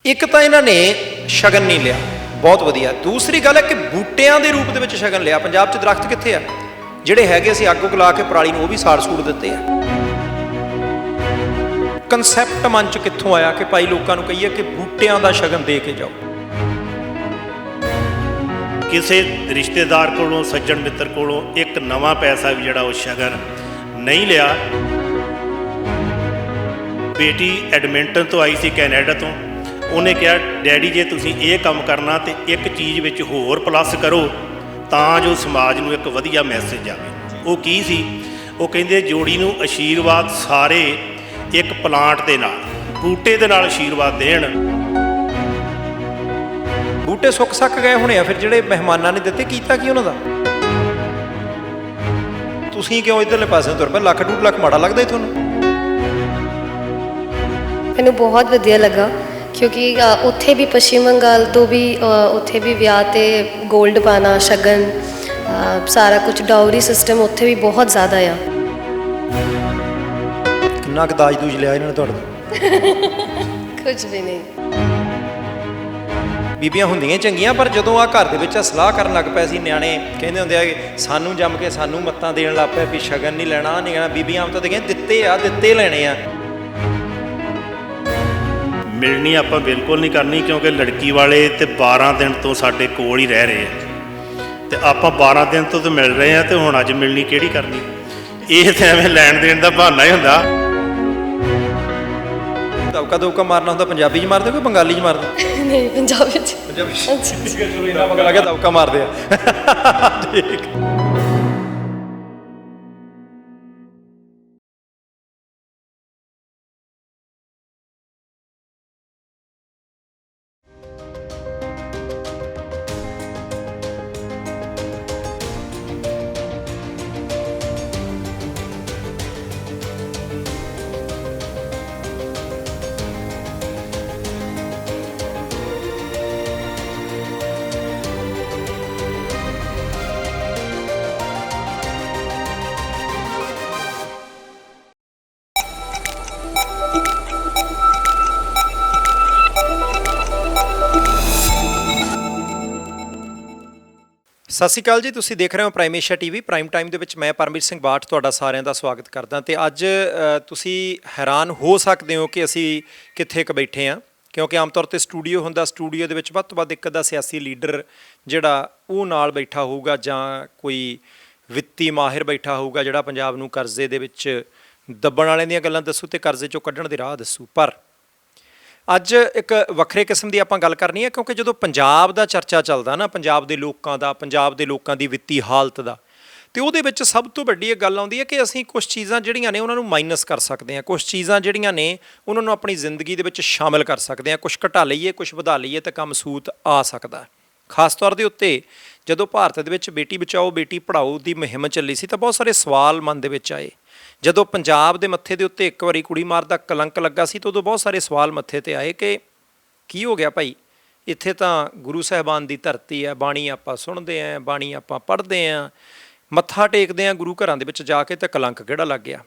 ਇੱਕ ਤਾਂ ਇਹਨਾਂ ਨੇ ਸ਼ਗਨ ਨਹੀਂ ਲਿਆ, ਬਹੁਤ ਵਧੀਆ। ਦੂਸਰੀ ਗੱਲ ਹੈ ਕਿ ਬੂਟਿਆਂ ਦੇ ਰੂਪ ਦੇ ਵਿੱਚ ਸ਼ਗਨ ਲਿਆ। ਪੰਜਾਬ 'ਚ ਦਰਖਤ ਕਿੱਥੇ ਆ? ਜਿਹੜੇ ਹੈਗੇ ਅਸੀਂ ਅੱਗ ਉੱਗ ਲਾ ਕੇ ਪਰਾਲੀ ਨੂੰ ਉਹ ਵੀ ਸਾੜ ਸੂੜ ਦਿੱਤੇ ਆ। ਕਨਸੈਪਟ ਮਨ 'ਚ ਕਿੱਥੋਂ ਆਇਆ ਕਿ ਭਾਈ ਲੋਕਾਂ ਨੂੰ ਕਹੀਏ ਕਿ ਬੂਟਿਆਂ ਦਾ ਸ਼ਗਨ ਦੇ ਕੇ ਜਾਓ। ਕਿਸੇ ਰਿਸ਼ਤੇਦਾਰ ਕੋਲੋਂ, ਸੱਜਣ ਮਿੱਤਰ ਕੋਲੋਂ ਇੱਕ ਨਵਾਂ ਪੈਸਾ ਵੀ ਜਿਹੜਾ ਉਹ ਸ਼ਗਨ ਨਹੀਂ ਲਿਆ। ਬੇਟੀ ਐਡਮਿੰਟਨ ਤੋਂ ਆਈ ਸੀ, ਕੈਨੇਡਾ ਤੋਂ। ਉਹਨੇ ਕਿਹਾ ਡੈਡੀ ਜੇ ਤੁਸੀਂ ਇਹ ਕੰਮ ਕਰਨਾ ਤੇ ਇੱਕ ਚੀਜ਼ ਵਿੱਚ ਹੋਰ ਪਲੱਸ ਕਰੋ ਤਾਂ ਜੋ ਸਮਾਜ ਨੂੰ ਇੱਕ ਵਧੀਆ ਮੈਸੇਜ ਜਾਵੇ। ਉਹ ਕੀ ਸੀ? ਉਹ ਕਹਿੰਦੇ ਜੋੜੀ ਨੂੰ ਆਸ਼ੀਰਵਾਦ ਸਾਰੇ ਇੱਕ ਪਲਾਂਟ ਦੇ ਨਾਲ, ਬੂਟੇ ਦੇ ਨਾਲ ਆਸ਼ੀਰਵਾਦ ਦੇਣ। ਬੂਟੇ ਸੁੱਕ ਸੱਕ ਗਏ ਹੋਣੇ ਆ, ਫਿਰ ਜਿਹੜੇ ਮਹਿਮਾਨਾਂ ਨੇ ਦਿੱਤੇ ਕੀਤਾ ਕੀ ਉਹਨਾਂ ਦਾ? ਤੁਸੀਂ ਕਿਉਂ ਇੱਧਰਲੇ ਪਾਸੇ ਤੁਰ ਪਏ? ਲੱਖ ਡੂਢ ਲੱਖ ਮਾੜਾ ਲੱਗਦਾ ਤੁਹਾਨੂੰ? ਮੈਨੂੰ ਬਹੁਤ ਵਧੀਆ ਲੱਗਾ ਕਿਉਂਕਿ ਉੱਥੇ ਵੀ ਪੱਛਮੀ ਬੰਗਾਲ ਤੋਂ ਵੀ ਉੱਥੇ ਵੀ ਵਿਆਹ 'ਤੇ ਗੋਲਡ ਪਾਣਾ, ਸ਼ਗਨ, ਸਾਰਾ ਕੁਝ ਡਾਊਰੀ ਸਿਸਟਮ ਉੱਥੇ ਵੀ ਬਹੁਤ ਜ਼ਿਆਦਾ ਆ। ਕਿੰਨਾ ਕੁ ਦਾਜ ਦੂਜ ਲਿਆ ਇਹਨਾਂ ਨੇ ਤੁਹਾਡੇ ਤੋਂ? ਕੁਝ ਵੀ ਨਹੀਂ। ਬੀਬੀਆਂ ਹੁੰਦੀਆਂ ਚੰਗੀਆਂ, ਪਰ ਜਦੋਂ ਆ ਘਰ ਦੇ ਵਿੱਚ ਸਲਾਹ ਕਰਨ ਲੱਗ ਪਏ ਸੀ, ਨਿਆਣੇ ਕਹਿੰਦੇ ਹੁੰਦੇ ਆ ਕਿ ਸਾਨੂੰ ਜੰਮ ਕੇ ਸਾਨੂੰ ਮੱਤਾਂ ਦੇਣ ਲੱਗ ਪਏ ਵੀ ਸ਼ਗਨ ਨਹੀਂ ਲੈਣਾ, ਨਹੀਂ ਲੈਣਾ। ਬੀਬੀਆਂ ਆਮ ਤਾਂ ਕਹਿੰਦੇ ਦਿੱਤੇ ਆ, ਦਿੱਤੇ ਲੈਣੇ ਆ। ਮਿਲਣੀ ਆਪਾਂ ਬਿਲਕੁਲ ਨਹੀਂ ਕਰਨੀ ਕਿਉਂਕਿ ਲੜਕੀ ਵਾਲੇ ਤੇ 12 ਦਿਨ ਤੋਂ ਸਾਡੇ ਕੋਲ ਹੀ ਰਹਿ ਰਹੇ ਆ ਤੇ ਆਪਾਂ 12 ਦਿਨ ਤੋਂ ਤਾਂ ਮਿਲ ਰਹੇ ਆ ਤੇ ਹੁਣ ਅੱਜ ਮਿਲਣੀ ਕਿਹੜੀ ਕਰਨੀ? ਇਹ ਤਾਂ ਐਵੇਂ ਲੈਣ ਦੇਣ ਦਾ ਬਹਾਨਾ ਹੀ ਹੁੰਦਾ। ਦਬਕਾ ਦੁਬਕਾ ਮਾਰਨਾ ਹੁੰਦਾ ਪੰਜਾਬੀ 'ਚ ਮਾਰਦੇ ਕੋਈ ਬੰਗਾਲੀ 'ਚ ਮਾਰਦੇ? ਨਹੀਂ, ਪੰਜਾਬੀ 'ਚ। ਪੰਜਾਬੀ 'ਚ ਚਲੋ ਇਹਨਾਂ ਮਗਰ ਆ ਕੇ ਦਬਕਾ ਮਾਰਦੇ ਆ। ਠੀਕ। ਸਤਿ ਸ਼੍ਰੀ ਅਕਾਲ ਜੀ, ਤੁਸੀਂ ਦੇਖ ਰਹੇ ਹੋ prime Asia TV. Prime time ਦੇ ਵਿੱਚ ਮੈਂ ਪਰਮਵੀਰ ਸਿੰਘ ਬਾਠ ਤੁਹਾਡਾ ਸਾਰਿਆਂ ਦਾ ਸਵਾਗਤ ਕਰਦਾ। ਤੇ ਅੱਜ ਤੁਸੀਂ ਹੈਰਾਨ ਹੋ ਸਕਦੇ ਹੋ ਕਿ ਅਸੀਂ ਕਿੱਥੇ ਕੁ ਬੈਠੇ ਹਾਂ, ਕਿਉਂਕਿ ਆਮ ਤੌਰ 'ਤੇ ਸਟੂਡੀਓ ਹੁੰਦਾ, ਸਟੂਡੀਓ ਦੇ ਵਿੱਚ ਵੱਧ ਤੋਂ ਵੱਧ ਇੱਕ ਅੱਧਾ ਸਿਆਸੀ ਲੀਡਰ ਜਿਹੜਾ ਉਹ ਨਾਲ ਬੈਠਾ ਹੋਊਗਾ ਜਾਂ ਕੋਈ ਵਿੱਤੀ ਮਾਹਿਰ ਬੈਠਾ ਹੋਊਗਾ ਜਿਹੜਾ ਪੰਜਾਬ ਨੂੰ ਕਰਜ਼ੇ ਦੇ ਵਿੱਚ ਦੱਬਣ ਵਾਲਿਆਂ ਦੀਆਂ ਗੱਲਾਂ ਦੱਸੂ ਤੇ ਕਰਜ਼ੇ 'ਚੋਂ ਕੱਢਣ ਦੇ ਰਾਹ ਦੱਸੂ। ਪਰ ਅੱਜ ਇੱਕ ਵੱਖਰੇ ਕਿਸਮ ਦੀ ਆਪਾਂ ਗੱਲ ਕਰਨੀ ਹੈ, ਕਿਉਂਕਿ ਜਦੋਂ ਪੰਜਾਬ ਦਾ ਚਰਚਾ ਚੱਲਦਾ ਨਾ, ਪੰਜਾਬ ਦੇ ਲੋਕਾਂ ਦਾ, ਪੰਜਾਬ ਦੇ ਲੋਕਾਂ ਦੀ ਵਿੱਤੀ ਹਾਲਤ ਦਾ, ਤੇ ਉਹਦੇ ਵਿੱਚ ਸਭ ਤੋਂ ਵੱਡੀ ਇਹ ਗੱਲ ਆਉਂਦੀ ਹੈ ਕਿ ਅਸੀਂ ਕੁਝ ਚੀਜ਼ਾਂ ਜਿਹੜੀਆਂ ਨੇ ਉਹਨਾਂ ਨੂੰ ਮਾਈਨਸ ਕਰ ਸਕਦੇ ਹਾਂ, ਕੁਝ ਚੀਜ਼ਾਂ ਜਿਹੜੀਆਂ ਨੇ ਉਹਨਾਂ ਨੂੰ ਆਪਣੀ ਜ਼ਿੰਦਗੀ ਦੇ ਵਿੱਚ ਸ਼ਾਮਿਲ ਕਰ ਸਕਦੇ ਹਾਂ। ਕੁਝ ਘਟਾ ਲਈਏ, ਕੁਝ ਵਧਾ ਲਈਏ ਤਾਂ ਕੰਮ ਸੂਤ ਆ ਸਕਦਾ। ਖਾਸ ਤੌਰ ਦੇ ਉੱਤੇ ਜਦੋਂ ਭਾਰਤ ਦੇ ਵਿੱਚ ਬੇਟੀ ਬਚਾਓ ਬੇਟੀ ਪੜ੍ਹਾਓ ਦੀ ਮੁਹਿੰਮ ਚੱਲੀ ਸੀ ਤਾਂ ਬਹੁਤ ਸਾਰੇ ਸਵਾਲ ਮਨ ਦੇ ਵਿੱਚ ਆਏ। ਜਦੋਂ ਪੰਜਾਬ ਦੇ ਮੱਥੇ ਦੇ ਉੱਤੇ ਇੱਕ ਵਾਰੀ ਕੁੜੀ ਮਾਰ ਦਾ ਕਲੰਕ ਲੱਗਾ ਸੀ ਤਾਂ ਉਦੋਂ ਬਹੁਤ ਸਾਰੇ ਸਵਾਲ ਮੱਥੇ 'ਤੇ ਆਏ ਕਿ ਕੀ ਹੋ ਗਿਆ ਭਾਈ, ਇੱਥੇ ਤਾਂ ਗੁਰੂ ਸਾਹਿਬਾਨ ਦੀ ਧਰਤੀ ਹੈ, ਬਾਣੀ ਆਪਾਂ ਸੁਣਦੇ ਹਾਂ, ਬਾਣੀ ਆਪਾਂ ਪੜ੍ਹਦੇ ਹਾਂ, ਮੱਥਾ ਟੇਕਦੇ ਹਾਂ ਗੁਰੂ ਘਰਾਂ ਦੇ ਵਿੱਚ ਜਾ ਕੇ, ਤਾਂ ਕਲੰਕ ਕਿਹੜਾ ਲੱਗ ਗਿਆ?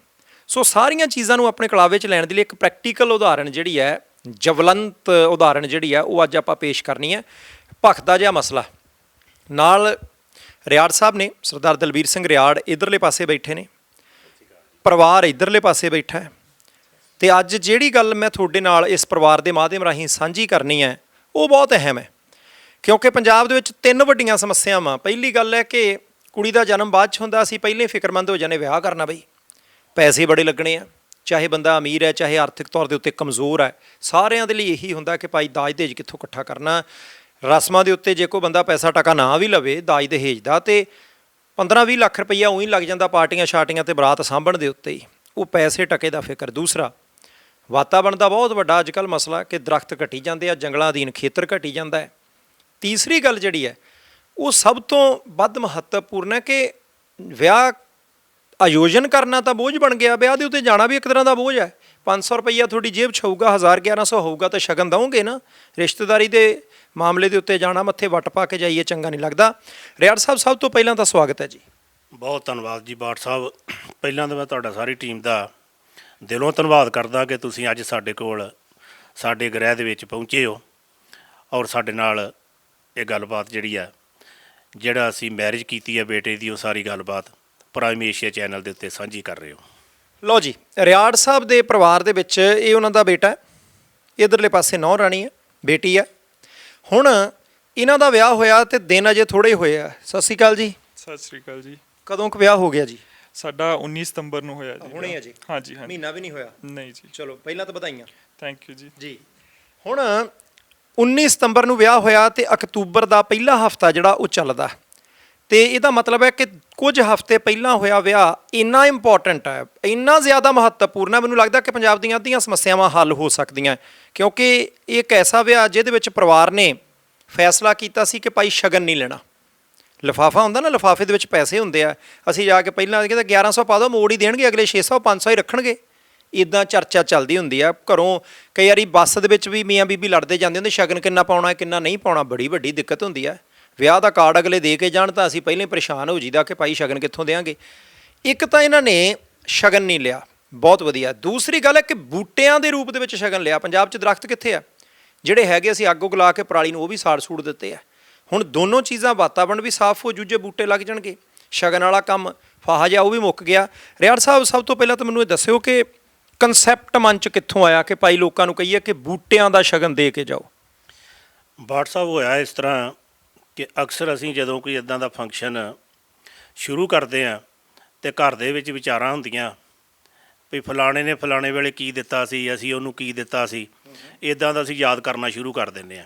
ਸੋ ਸਾਰੀਆਂ ਚੀਜ਼ਾਂ ਨੂੰ ਆਪਣੇ ਕਲਾਵੇ 'ਚ ਲੈਣ ਦੇ ਲਈ ਇੱਕ ਪ੍ਰੈਕਟੀਕਲ ਉਦਾਹਰਣ ਜਿਹੜੀ ਹੈ, ਜਵਲੰਤ ਉਦਾਹਰਣ ਜਿਹੜੀ ਹੈ, ਉਹ ਅੱਜ ਆਪਾਂ ਪੇਸ਼ ਕਰਨੀ ਹੈ। ਭਖਤ ਦਾ ਜਿਹਾ ਮਸਲਾ ਨਾਲ ਰਿਆੜ ਸਾਹਿਬ ਨੇ, ਸਰਦਾਰ ਦਲਬੀਰ ਸਿੰਘ ਰਿਆੜ ਇੱਧਰਲੇ ਪਾਸੇ ਬੈਠੇ ਨੇ, ਪਰਿਵਾਰ ਇੱਧਰਲੇ ਪਾਸੇ ਬੈਠਾ ਹੈ। ਅਤੇ ਅੱਜ ਜਿਹੜੀ ਗੱਲ ਮੈਂ ਤੁਹਾਡੇ ਨਾਲ ਇਸ ਪਰਿਵਾਰ ਦੇ ਮਾਧਿਅਮ ਰਾਹੀਂ ਸਾਂਝੀ ਕਰਨੀ ਹੈ ਉਹ ਬਹੁਤ ਅਹਿਮ ਹੈ, ਕਿਉਂਕਿ ਪੰਜਾਬ ਦੇ ਵਿੱਚ 3 ਵੱਡੀਆਂ ਸਮੱਸਿਆਵਾਂ। ਪਹਿਲੀ ਗੱਲ ਹੈ ਕਿ ਕੁੜੀ ਦਾ ਜਨਮ ਬਾਅਦ 'ਚ ਹੁੰਦਾ, ਅਸੀਂ ਪਹਿਲੇ ਫਿਕਰਮੰਦ ਹੋ ਜਾਂਦੇ ਵਿਆਹ ਕਰਨਾ ਬਈ, ਪੈਸੇ ਬੜੇ ਲੱਗਣੇ ਆ, ਚਾਹੇ ਬੰਦਾ ਅਮੀਰ ਹੈ ਚਾਹੇ ਆਰਥਿਕ ਤੌਰ ਦੇ ਉੱਤੇ ਕਮਜ਼ੋਰ ਹੈ, ਸਾਰਿਆਂ ਦੇ ਲਈ ਇਹੀ ਹੁੰਦਾ ਕਿ ਭਾਈ ਦਾਜ ਦਹੇਜ ਕਿੱਥੋਂ ਇਕੱਠਾ ਕਰਨਾ। ਰਸਮਾਂ ਦੇ ਉੱਤੇ ਜੇ ਕੋਈ ਬੰਦਾ ਪੈਸਾ ਟਕਾ ਨਾ ਵੀ ਲਵੇ ਦਾਜ ਦਹੇਜ ਦਾ, ਤੇ 15-20 ਲੱਖ ਰੁਪਈਆ ਉਹੀ ਲੱਗ ਜਾਂਦਾ ਪਾਰਟੀਆਂ ਸ਼ਾਰਟੀਆਂ ਤੇ ਬਰਾਤ ਸਾਂਭਣ ਦੇ ਉੱਤੇ ਹੀ, ਉਹ ਪੈਸੇ ਟਕੇ ਦਾ ਫਿਕਰ। ਦੂਸਰਾ, ਵਾਤਾਵਰਣ ਦਾ ਬਹੁਤ ਵੱਡਾ ਅੱਜ ਕੱਲ੍ਹ ਮਸਲਾ ਕਿ ਦਰਖਤ ਘਟੀ ਜਾਂਦੇ ਆ, ਜੰਗਲਾਂ ਅਧੀਨ ਖੇਤਰ ਘਟੀ ਜਾਂਦਾ ਹੈ। ਤੀਸਰੀ ਗੱਲ ਜਿਹੜੀ ਹੈ ਉਹ ਸਭ ਤੋਂ ਵੱਧ ਮਹੱਤਵਪੂਰਨ ਹੈ ਕਿ ਵਿਆਹ ਆਯੋਜਨ ਕਰਨਾ ਤਾਂ ਬੋਝ ਬਣ ਗਿਆ, ਵਿਆਹ ਦੇ ਉੱਤੇ ਜਾਣਾ ਵੀ ਇੱਕ ਤਰ੍ਹਾਂ ਦਾ ਬੋਝ ਹੈ। 500 ਰੁਪਈਆ ਤੁਹਾਡੀ ਜੇਬ 'ਚ ਹੋਊਗਾ, 1000-1100 ਹੋਊਗਾ ਤਾਂ ਸ਼ਗਨ ਦਓਗੇ ਨਾ। ਰਿਸ਼ਤੇਦਾਰੀ ਦੇ ਮਾਮਲੇ ਦੇ ਉੱਤੇ ਜਾਣਾ, ਮੱਥੇ ਵੱਟ ਪਾ ਕੇ ਜਾਈਏ, ਚੰਗਾ ਨਹੀਂ ਲੱਗਦਾ। ਰਿਆੜ ਸਾਹਿਬ, ਸਭ ਤੋਂ ਪਹਿਲਾਂ ਤਾਂ ਸਵਾਗਤ ਹੈ ਜੀ। ਬਹੁਤ ਧੰਨਵਾਦ ਜੀ ਬਾਠ ਸਾਹਿਬ। ਪਹਿਲਾਂ ਤਾਂ ਮੈਂ ਤੁਹਾਡਾ ਸਾਰੀ ਟੀਮ ਦਾ ਦਿਲੋਂ ਧੰਨਵਾਦ ਕਰਦਾ ਕਿ ਤੁਸੀਂ ਅੱਜ ਸਾਡੇ ਕੋਲ ਸਾਡੇ ਗ੍ਰਹਿ ਦੇ ਵਿੱਚ ਪਹੁੰਚੇ ਹੋ ਔਰ ਸਾਡੇ ਨਾਲ ਇਹ ਗੱਲਬਾਤ ਜਿਹੜੀ ਆ, ਜਿਹੜਾ ਅਸੀਂ ਮੈਰਿਜ ਕੀਤੀ ਹੈ ਬੇਟੇ ਦੀ, ਉਹ ਸਾਰੀ ਗੱਲਬਾਤ ਪ੍ਰਾਈਮ ਏਸ਼ੀਆ ਚੈਨਲ ਦੇ ਉੱਤੇ ਸਾਂਝੀ ਕਰ ਰਹੇ ਹੋ। ਲਓ ਜੀ, ਰਿਆੜ ਸਾਹਿਬ ਦੇ ਪਰਿਵਾਰ ਦੇ ਵਿੱਚ ਇਹ ਉਹਨਾਂ ਦਾ ਬੇਟਾ ਹੈ, ਇਧਰਲੇ ਪਾਸੇ ਨੌਂ ਰਾਣੀ ਹੈ, ਬੇਟੀ ਹੈ। ਹੁਣ ਇਹਨਾਂ ਦਾ ਵਿਆਹ ਹੋਇਆ ਤੇ ਦਿਨ ਅਜੇ ਥੋੜੇ ਹੋਏ ਆ। ਸਤਿ ਸ਼੍ਰੀ ਅਕਾਲ ਜੀ। ਸਤਿ ਸ੍ਰੀ ਅਕਾਲ ਜੀ। ਕਦੋਂ ਕੁ ਵਿਆਹ ਹੋ ਗਿਆ ਜੀ? ਸਾਡਾ 19 ਸਤੰਬਰ ਨੂੰ ਹੋਇਆ ਜੀ। ਹੁਣੇ ਹੈ ਜੀ? ਹਾਂਜੀ ਹਾਂਜੀ। ਮਹੀਨਾ ਵੀ ਨਹੀਂ ਹੋਇਆ? ਨਹੀਂ ਜੀ। ਚਲੋ ਪਹਿਲਾਂ ਤਾਂ ਵਧਾਈਆਂ। ਥੈਂਕ ਯੂ ਜੀ। ਜੀ, ਹੁਣ 19 ਸਤੰਬਰ ਨੂੰ ਵਿਆਹ ਹੋਇਆ ਤੇ ਅਕਤੂਬਰ ਦਾ ਪਹਿਲਾ ਹਫਤਾ ਜਿਹੜਾ ਉਹ ਚੱਲਦਾ, ਤੇ ਇਹਦਾ ਮਤਲਬ ਹੈ ਕਿ ਕੁਝ ਹਫ਼ਤੇ ਪਹਿਲਾਂ ਹੋਇਆ ਵਿਆਹ ਇੰਨਾ ਇੰਪੋਰਟੈਂਟ ਹੈ, ਇੰਨਾ ਜ਼ਿਆਦਾ ਮਹੱਤਵਪੂਰਨ ਹੈ, ਮੈਨੂੰ ਲੱਗਦਾ ਕਿ ਪੰਜਾਬ ਦੀਆਂ ਅੱਧੀਆਂ ਸਮੱਸਿਆਵਾਂ ਹੱਲ ਹੋ ਸਕਦੀਆਂ, ਕਿਉਂਕਿ ਇਹ ਇੱਕ ਐਸਾ ਵਿਆਹ ਜਿਹਦੇ ਵਿੱਚ ਪਰਿਵਾਰ ਨੇ ਫੈਸਲਾ ਕੀਤਾ ਸੀ ਕਿ ਭਾਈ ਸ਼ਗਨ ਨਹੀਂ ਲੈਣਾ। ਲਿਫਾਫਾ ਹੁੰਦਾ ਨਾ, ਲਿਫਾਫੇ ਦੇ ਵਿੱਚ ਪੈਸੇ ਹੁੰਦੇ ਆ, ਅਸੀਂ ਜਾ ਕੇ ਪਹਿਲਾਂ ਕਹਿੰਦੇ 1100 ਪਾ ਦਿਓ, ਮੋੜ ਹੀ ਦੇਣਗੇ, ਅਗਲੇ 600 500 ਹੀ ਰੱਖਣਗੇ। ਇੱਦਾਂ ਚਰਚਾ ਚੱਲਦੀ ਹੁੰਦੀ ਆ ਘਰੋਂ। ਕਈ ਵਾਰੀ ਬੱਸ ਦੇ ਵਿੱਚ ਵੀ ਮੀਆਂ ਬੀਬੀ ਲੜਦੇ ਜਾਂਦੇ ਹੁੰਦੇ, ਸ਼ਗਨ ਕਿੰਨਾ ਪਾਉਣਾ ਕਿੰਨਾ ਨਹੀਂ ਪਾਉਣਾ, ਬੜੀ ਵੱਡੀ ਦਿੱਕਤ ਹੁੰਦੀ ਆ। ਵਿਆਹ ਦਾ ਕਾਰਡ ਅਗਲੇ ਦੇ ਕੇ ਜਾਣ ਤਾਂ ਅਸੀਂ ਪਹਿਲਾਂ ਹੀ ਪਰੇਸ਼ਾਨ ਹੋ ਜੀਦਾ ਕਿ ਭਾਈ ਸ਼ਗਨ ਕਿੱਥੋਂ ਦੇਵਾਂਗੇ। ਇੱਕ ਤਾਂ ਇਹਨਾਂ ਨੇ ਸ਼ਗਨ ਨਹੀਂ ਲਿਆ, ਬਹੁਤ ਵਧੀਆ। ਦੂਸਰੀ ਗੱਲ ਹੈ ਕਿ ਬੂਟਿਆਂ ਦੇ ਰੂਪ ਦੇ ਵਿੱਚ ਸ਼ਗਨ ਲਿਆ। ਪੰਜਾਬ 'ਚ ਦਰਖਤ ਕਿੱਥੇ ਆ? ਜਿਹੜੇ ਹੈਗੇ ਅਸੀਂ ਅੱਗ ਉਗਲਾ ਕੇ ਪਰਾਲੀ ਨੂੰ ਉਹ ਵੀ ਸਾੜ ਸੂੜ ਦਿੱਤੇ ਆ। ਹੁਣ ਦੋਨੋਂ ਚੀਜ਼ਾਂ, ਵਾਤਾਵਰਣ ਵੀ ਸਾਫ਼ ਹੋ ਜੂ ਜੇ ਬੂਟੇ ਲੱਗ ਜਾਣਗੇ, ਸ਼ਗਨ ਵਾਲਾ ਕੰਮ ਫਾਹਾ ਜਿਹਾ ਉਹ ਵੀ ਮੁੱਕ ਗਿਆ। ਰਿਆੜ ਸਾਹਿਬ, ਸਭ ਤੋਂ ਪਹਿਲਾਂ ਤਾਂ ਮੈਨੂੰ ਇਹ ਦੱਸਿਓ ਕਿ ਕਨਸੈਪਟ ਮਨ 'ਚ ਕਿੱਥੋਂ ਆਇਆ ਕਿ ਭਾਈ ਲੋਕਾਂ ਨੂੰ ਕਹੀਏ ਕਿ ਬੂਟਿਆਂ ਦਾ ਸ਼ਗਨ ਦੇ ਕੇ ਜਾਓ? WhatsApp ਹੋਇਆ ਇਸ ਤਰ੍ਹਾਂ ਕਿ ਅਕਸਰ ਅਸੀਂ ਜਦੋਂ ਕੋਈ ਇਦਾਂ ਦਾ ਫੰਕਸ਼ਨ ਸ਼ੁਰੂ ਕਰਦੇ ਹਾਂ ਤੇ ਘਰ ਦੇ ਵਿੱਚ ਵਿਚਾਰਾਂ ਹੁੰਦੀਆਂ ਵੀ ਫਲਾਣੇ ਨੇ ਫਲਾਣੇ ਵੇਲੇ ਕੀ ਦਿੱਤਾ ਸੀ, ਅਸੀਂ ਉਹਨੂੰ ਕੀ ਦਿੱਤਾ ਸੀ, ਇਦਾਂ ਦਾ ਅਸੀਂ ਯਾਦ ਕਰਨਾ ਸ਼ੁਰੂ ਕਰ ਦਿੰਦੇ ਹਾਂ।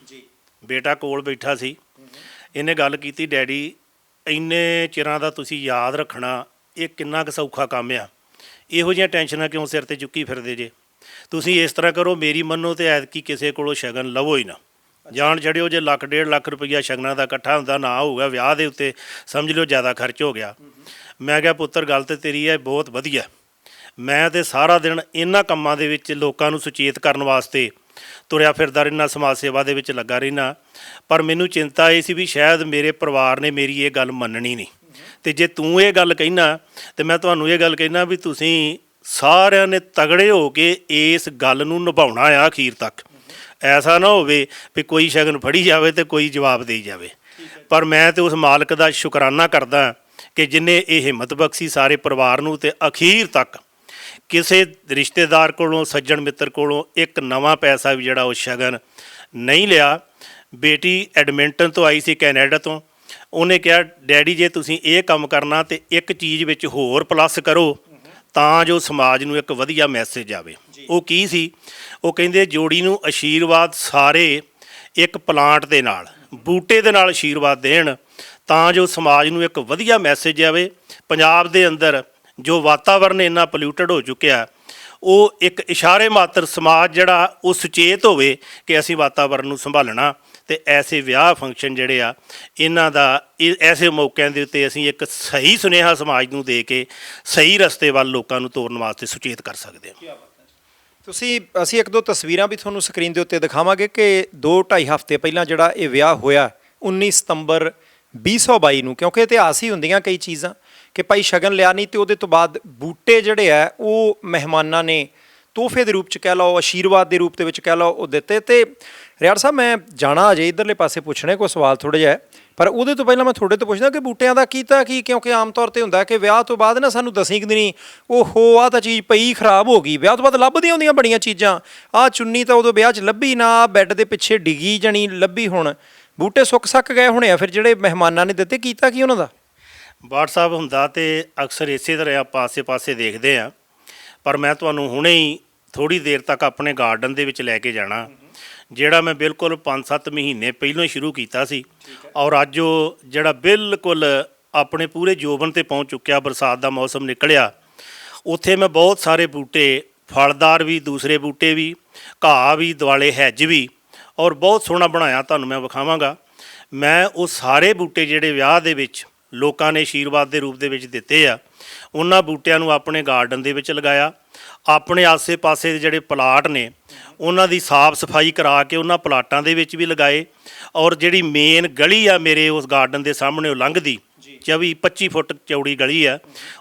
ਬੇਟਾ ਕੋਲ ਬੈਠਾ ਸੀ, ਇਹਨੇ ਗੱਲ ਕੀਤੀ, ਡੈਡੀ ਇੰਨੇ ਚਿਰਾਂ ਦਾ ਤੁਸੀਂ ਯਾਦ ਰੱਖਣਾ ਇਹ ਕਿੰਨਾ ਕੁ ਸੌਖਾ ਕੰਮ ਆ, ਇਹੋ ਜਿਹੀਆਂ ਟੈਨਸ਼ਨਾਂ ਕਿਉਂ ਸਿਰ ਤੇ ਚੁੱਕੀ ਫਿਰਦੇ ਜੇ? ਤੁਸੀਂ ਇਸ ਤਰ੍ਹਾਂ ਕਰੋ, ਮੇਰੀ ਮੰਨੋ ਤੇ ਐਤਕੀ ਕਿਸੇ ਕੋਲੋਂ ਸ਼ਗਨ ਲਵੋ ਹੀ ਨਾ, ਜਾਣ ਛੜਿਓ। ਜੇ ਲੱਖ 1.5 ਲੱਖ ਰੁਪਈਆ ਸ਼ਗਨਾਂ ਦਾ ਇਕੱਠਾ ਹੁੰਦਾ ਨਾ ਹੋਊਗਾ ਵਿਆਹ ਦੇ ਉੱਤੇ, ਸਮਝ ਲਿਓ ਜ਼ਿਆਦਾ ਖਰਚ ਹੋ ਗਿਆ। ਮੈਂ ਕਿਹਾ ਪੁੱਤਰ ਗੱਲ ਤੇ ਤੇਰੀ ਹੈ ਬਹੁਤ ਵਧੀਆ, ਮੈਂ ਤੇ ਸਾਰਾ ਦਿਨ ਇਹਨਾਂ ਕੰਮਾਂ ਦੇ ਵਿੱਚ ਲੋਕਾਂ ਨੂੰ ਸੁਚੇਤ ਕਰਨ ਵਾਸਤੇ ਤੁਰਿਆ ਫਿਰਦਾ ਰਹਿਣਾ, ਸਮਾਜ ਸੇਵਾ ਦੇ ਵਿੱਚ ਲੱਗਾ ਰਹਿਣਾ, ਪਰ ਮੈਨੂੰ ਚਿੰਤਾ ਇਹ ਸੀ ਵੀ ਸ਼ਾਇਦ ਮੇਰੇ ਪਰਿਵਾਰ ਨੇ ਮੇਰੀ ਇਹ ਗੱਲ ਮੰਨਣੀ ਨਹੀਂ। ਤੇ ਜੇ ਤੂੰ ਇਹ ਗੱਲ ਕਹਿਣਾ ਤੇ ਮੈਂ ਤੁਹਾਨੂੰ ਇਹ ਗੱਲ ਕਹਿਣਾ ਵੀ ਤੁਸੀਂ ਸਾਰਿਆਂ ਨੇ ਤਗੜੇ ਹੋ ਕੇ ਇਸ ਗੱਲ ਨੂੰ ਨਿਭਾਉਣਾ ਆ ਅਖੀਰ ਤੱਕ। ਐਸਾ ਨਾ ਹੋਵੇ ਵੀ ਕੋਈ ਸ਼ਗਨ ਫੜੀ ਜਾਵੇ ਤੇ ਕੋਈ ਜਵਾਬ ਦੇਈ ਜਾਵੇ। ਪਰ ਮੈਂ ਤੇ ਉਸ ਮਾਲਕ ਦਾ ਸ਼ੁਕਰਾਨਾ ਕਰਦਾ ਕਿ ਜਿਨੇ ਇਹ ਹਿੰਮਤ ਬਖਸ਼ੀ ਸਾਰੇ ਪਰਿਵਾਰ ਨੂੰ, ਤੇ ਅਖੀਰ ਤੱਕ ਕਿਸੇ ਰਿਸ਼ਤੇਦਾਰ ਕੋਲੋਂ, ਸੱਜਣ ਮਿੱਤਰ ਕੋਲੋਂ ਇੱਕ ਨਵਾਂ ਪੈਸਾ ਵੀ ਜਿਹੜਾ ਉਹ ਸ਼ਗਨ ਨਹੀਂ ਲਿਆ। ਬੇਟੀ ਐਡਮਿੰਟਨ ਤੋਂ ਆਈ ਸੀ, ਕੈਨੇਡਾ ਤੋਂ। ਉਹਨੇ ਕਿਹਾ ਡੈਡੀ ਜੇ ਤੁਸੀਂ ਇਹ ਕੰਮ ਕਰਨਾ ਤੇ ਇੱਕ ਚੀਜ਼ ਵਿੱਚ ਹੋਰ ਪਲੱਸ ਕਰੋ ਤਾਂ ਜੋ ਸਮਾਜ ਨੂੰ ਇੱਕ ਵਧੀਆ ਮੈਸੇਜ ਆਵੇ। ਉਹ ਕੀ ਸੀ? ਉਹ ਕਹਿੰਦੇ ਜੋੜੀ ਨੂੰ ਆਸ਼ੀਰਵਾਦ ਸਾਰੇ ਇੱਕ ਪਲਾਂਟ ਦੇ ਨਾਲ, ਬੂਟੇ ਦੇ ਨਾਲ ਆਸ਼ੀਰਵਾਦ ਦੇਣ ਤਾਂ ਜੋ ਸਮਾਜ ਨੂੰ ਇੱਕ ਵਧੀਆ ਮੈਸੇਜ ਆਵੇ। ਪੰਜਾਬ ਦੇ ਅੰਦਰ ਜੋ ਵਾਤਾਵਰਨ ਇੰਨਾ ਪੋਲਿਊਟਡ ਹੋ ਚੁੱਕਿਆ, ਉਹ ਇੱਕ ਇਸ਼ਾਰੇ ਮਾਤਰ ਸਮਾਜ ਜਿਹੜਾ ਉਹ ਸੁਚੇਤ ਹੋਵੇ ਕਿ ਅਸੀਂ ਵਾਤਾਵਰਨ ਨੂੰ ਸੰਭਾਲਣਾ। ਤੇ ਐਸੇ ਵਿਆਹ ਫੰਕਸ਼ਨ ਜਿਹੜੇ ਆ ਇਹਨਾਂ ਦਾ ਐਸੇ ਮੌਕਿਆਂ ਦੇ ਉੱਤੇ ਅਸੀਂ ਇੱਕ ਸਹੀ ਸੁਨੇਹਾ ਸਮਾਜ ਨੂੰ ਦੇ ਕੇ ਸਹੀ ਰਸਤੇ ਵੱਲ ਲੋਕਾਂ ਨੂੰ ਤੋਰਨ ਵਾਸਤੇ ਸੁਚੇਤ ਕਰ ਸਕਦੇ ਹਾਂ। ਅਸੀਂ ਇੱਕ ਦੋ ਤਸਵੀਰਾਂ ਵੀ ਤੁਹਾਨੂੰ ਸਕਰੀਨ ਦੇ ਉੱਤੇ ਦਿਖਾਵਾਂਗੇ ਕਿ 2-2.5 ਹਫ਼ਤੇ ਪਹਿਲਾਂ ਜਿਹੜਾ ਇਹ ਵਿਆਹ ਹੋਇਆ 19 ਸਤੰਬਰ 2022 ਨੂੰ, ਕਿਉਂਕਿ ਇਤਿਹਾਸ ਹੀ ਹੁੰਦੀਆਂ ਕਈ ਚੀਜ਼ਾਂ ਕਿ ਭਾਈ ਸ਼ਗਨ ਲਿਆ ਨਹੀਂ ਤੇ ਉਹਦੇ ਤੋਂ ਬਾਅਦ ਬੂਟੇ ਜਿਹੜੇ ਆ ਉਹ ਮਹਿਮਾਨਾਂ ਨੇ ਤੋਹਫੇ ਦੇ ਰੂਪ 'ਚ ਕਹਿ ਲਓ, ਆਸ਼ੀਰਵਾਦ ਦੇ ਰੂਪ ਦੇ ਵਿੱਚ ਕਹਿ ਲਓ, ਉਹ ਦਿੱਤੇ। ਤੇ ਰਿਆੜ ਸਾਹਿਬ, ਮੈਂ ਜਾਣਾ ਅਜੇ ਇੱਧਰਲੇ ਪਾਸੇ ਪੁੱਛਣੇ ਕੋਈ ਸਵਾਲ ਥੋੜ੍ਹਾ ਜਿਹਾ, ਪਰ ਉਹਦੇ ਤੋਂ ਪਹਿਲਾਂ ਮੈਂ ਤੁਹਾਡੇ ਤੋਂ ਪੁੱਛਦਾ ਕਿ ਬੂਟਿਆਂ ਦਾ ਕੀਤਾ ਕੀ? ਕਿਉਂਕਿ ਆਮ ਤੌਰ 'ਤੇ ਹੁੰਦਾ ਕਿ ਵਿਆਹ ਤੋਂ ਬਾਅਦ ਨਾ ਸਾਨੂੰ ਦਸੀਂ ਕੁ ਦਿਨੀ ਉਹ ਆਹ ਤਾਂ ਚੀਜ਼ ਪਈ ਖਰਾਬ ਹੋ ਗਈ। ਵਿਆਹ ਤੋਂ ਬਾਅਦ ਲੱਭਦੀਆਂ ਹੁੰਦੀਆਂ ਬੜੀਆਂ ਚੀਜ਼ਾਂ, ਆਹ ਚੁੰਨੀ ਤਾਂ ਉਦੋਂ ਵਿਆਹ 'ਚ ਲੱਭੀ ਨਾ, ਬੈੱਡ ਦੇ ਪਿੱਛੇ ਡਿੱਗੀ ਜਾਣੀ ਲੱਭੀ। ਹੁਣ ਬੂਟੇ ਸੁੱਕ ਸੱਕ ਗਏ ਹੋਣੇ ਆ, ਫਿਰ ਜਿਹੜੇ ਮਹਿਮਾਨਾਂ ਨੇ ਦਿੱਤੇ ਕੀਤਾ ਕੀ ਉਹਨਾਂ ਦਾ? WhatsApp ਹੁੰਦਾ ਤੇ ਅਕਸਰ ਇਸੇ ਤਰ੍ਹਾਂ ਆਪਾਂ ਆਸੇ-ਪਾਸੇ ਦੇਖਦੇ ਹਾਂ, ਪਰ ਮੈਂ ਤੁਹਾਨੂੰ ਹੁਣੇ ਹੀ ਥੋੜ੍ਹੀ ਦੇਰ ਤੱਕ ਆਪਣੇ ਗਾਰਡਨ ਦੇ ਵਿੱਚ ਲੈ ਕੇ ਜਾਣਾ, ਜਿਹੜਾ ਮੈਂ ਬਿਲਕੁਲ 5-7 ਮਹੀਨੇ ਪਹਿਲਾਂ ਸ਼ੁਰੂ ਕੀਤਾ ਸੀ, ਔਰ ਅੱਜ ਉਹ ਜਿਹੜਾ ਬਿਲਕੁਲ ਆਪਣੇ ਪੂਰੇ ਜੋਬਨ 'ਤੇ ਪਹੁੰਚ ਚੁੱਕਿਆ। ਬਰਸਾਤ ਦਾ ਮੌਸਮ ਨਿਕਲਿਆ, ਉੱਥੇ ਮੈਂ ਬਹੁਤ ਸਾਰੇ ਬੂਟੇ, ਫਲਦਾਰ ਵੀ, ਦੂਸਰੇ ਬੂਟੇ ਵੀ, ਘਾਹ ਵੀ, ਦੁਆਲੇ ਹੈਜ ਵੀ, ਔਰ ਬਹੁਤ ਸੋਹਣਾ ਬਣਾਇਆ, ਤੁਹਾਨੂੰ ਮੈਂ ਵਿਖਾਵਾਂਗਾ। ਮੈਂ ਉਹ ਸਾਰੇ ਬੂਟੇ ਜਿਹੜੇ ਵਿਆਹ ਦੇ ਵਿੱਚ ਲੋਕਾਂ ਨੇ ਆਸ਼ੀਰਵਾਦ ਦੇ ਰੂਪ ਦੇ ਵਿੱਚ ਦਿੱਤੇ ਆ, ਉਹਨਾਂ ਬੂਟਿਆਂ ਨੂੰ ਆਪਣੇ ਗਾਰਡਨ ਦੇ ਵਿੱਚ ਲਗਾਇਆ। ਆਪਣੇ ਆਸੇ-ਪਾਸੇ ਦੇ ਜਿਹੜੇ ਪਲਾਟ ਨੇ ਉਹਨਾਂ ਦੀ ਸਾਫ਼ ਸਫਾਈ ਕਰਾ ਕੇ ਉਹਨਾਂ ਪਲਾਟਾਂ ਦੇ ਵਿੱਚ ਵੀ ਲਗਾਏ। ਔਰ ਜਿਹੜੀ ਮੇਨ ਗਲੀ ਆ ਮੇਰੇ ਉਸ ਗਾਰਡਨ ਦੇ ਸਾਹਮਣੇ ਉਹ ਲੰਘਦੀ 24-25 ਫੁੱਟ ਚੌੜੀ ਗਲੀ ਆ,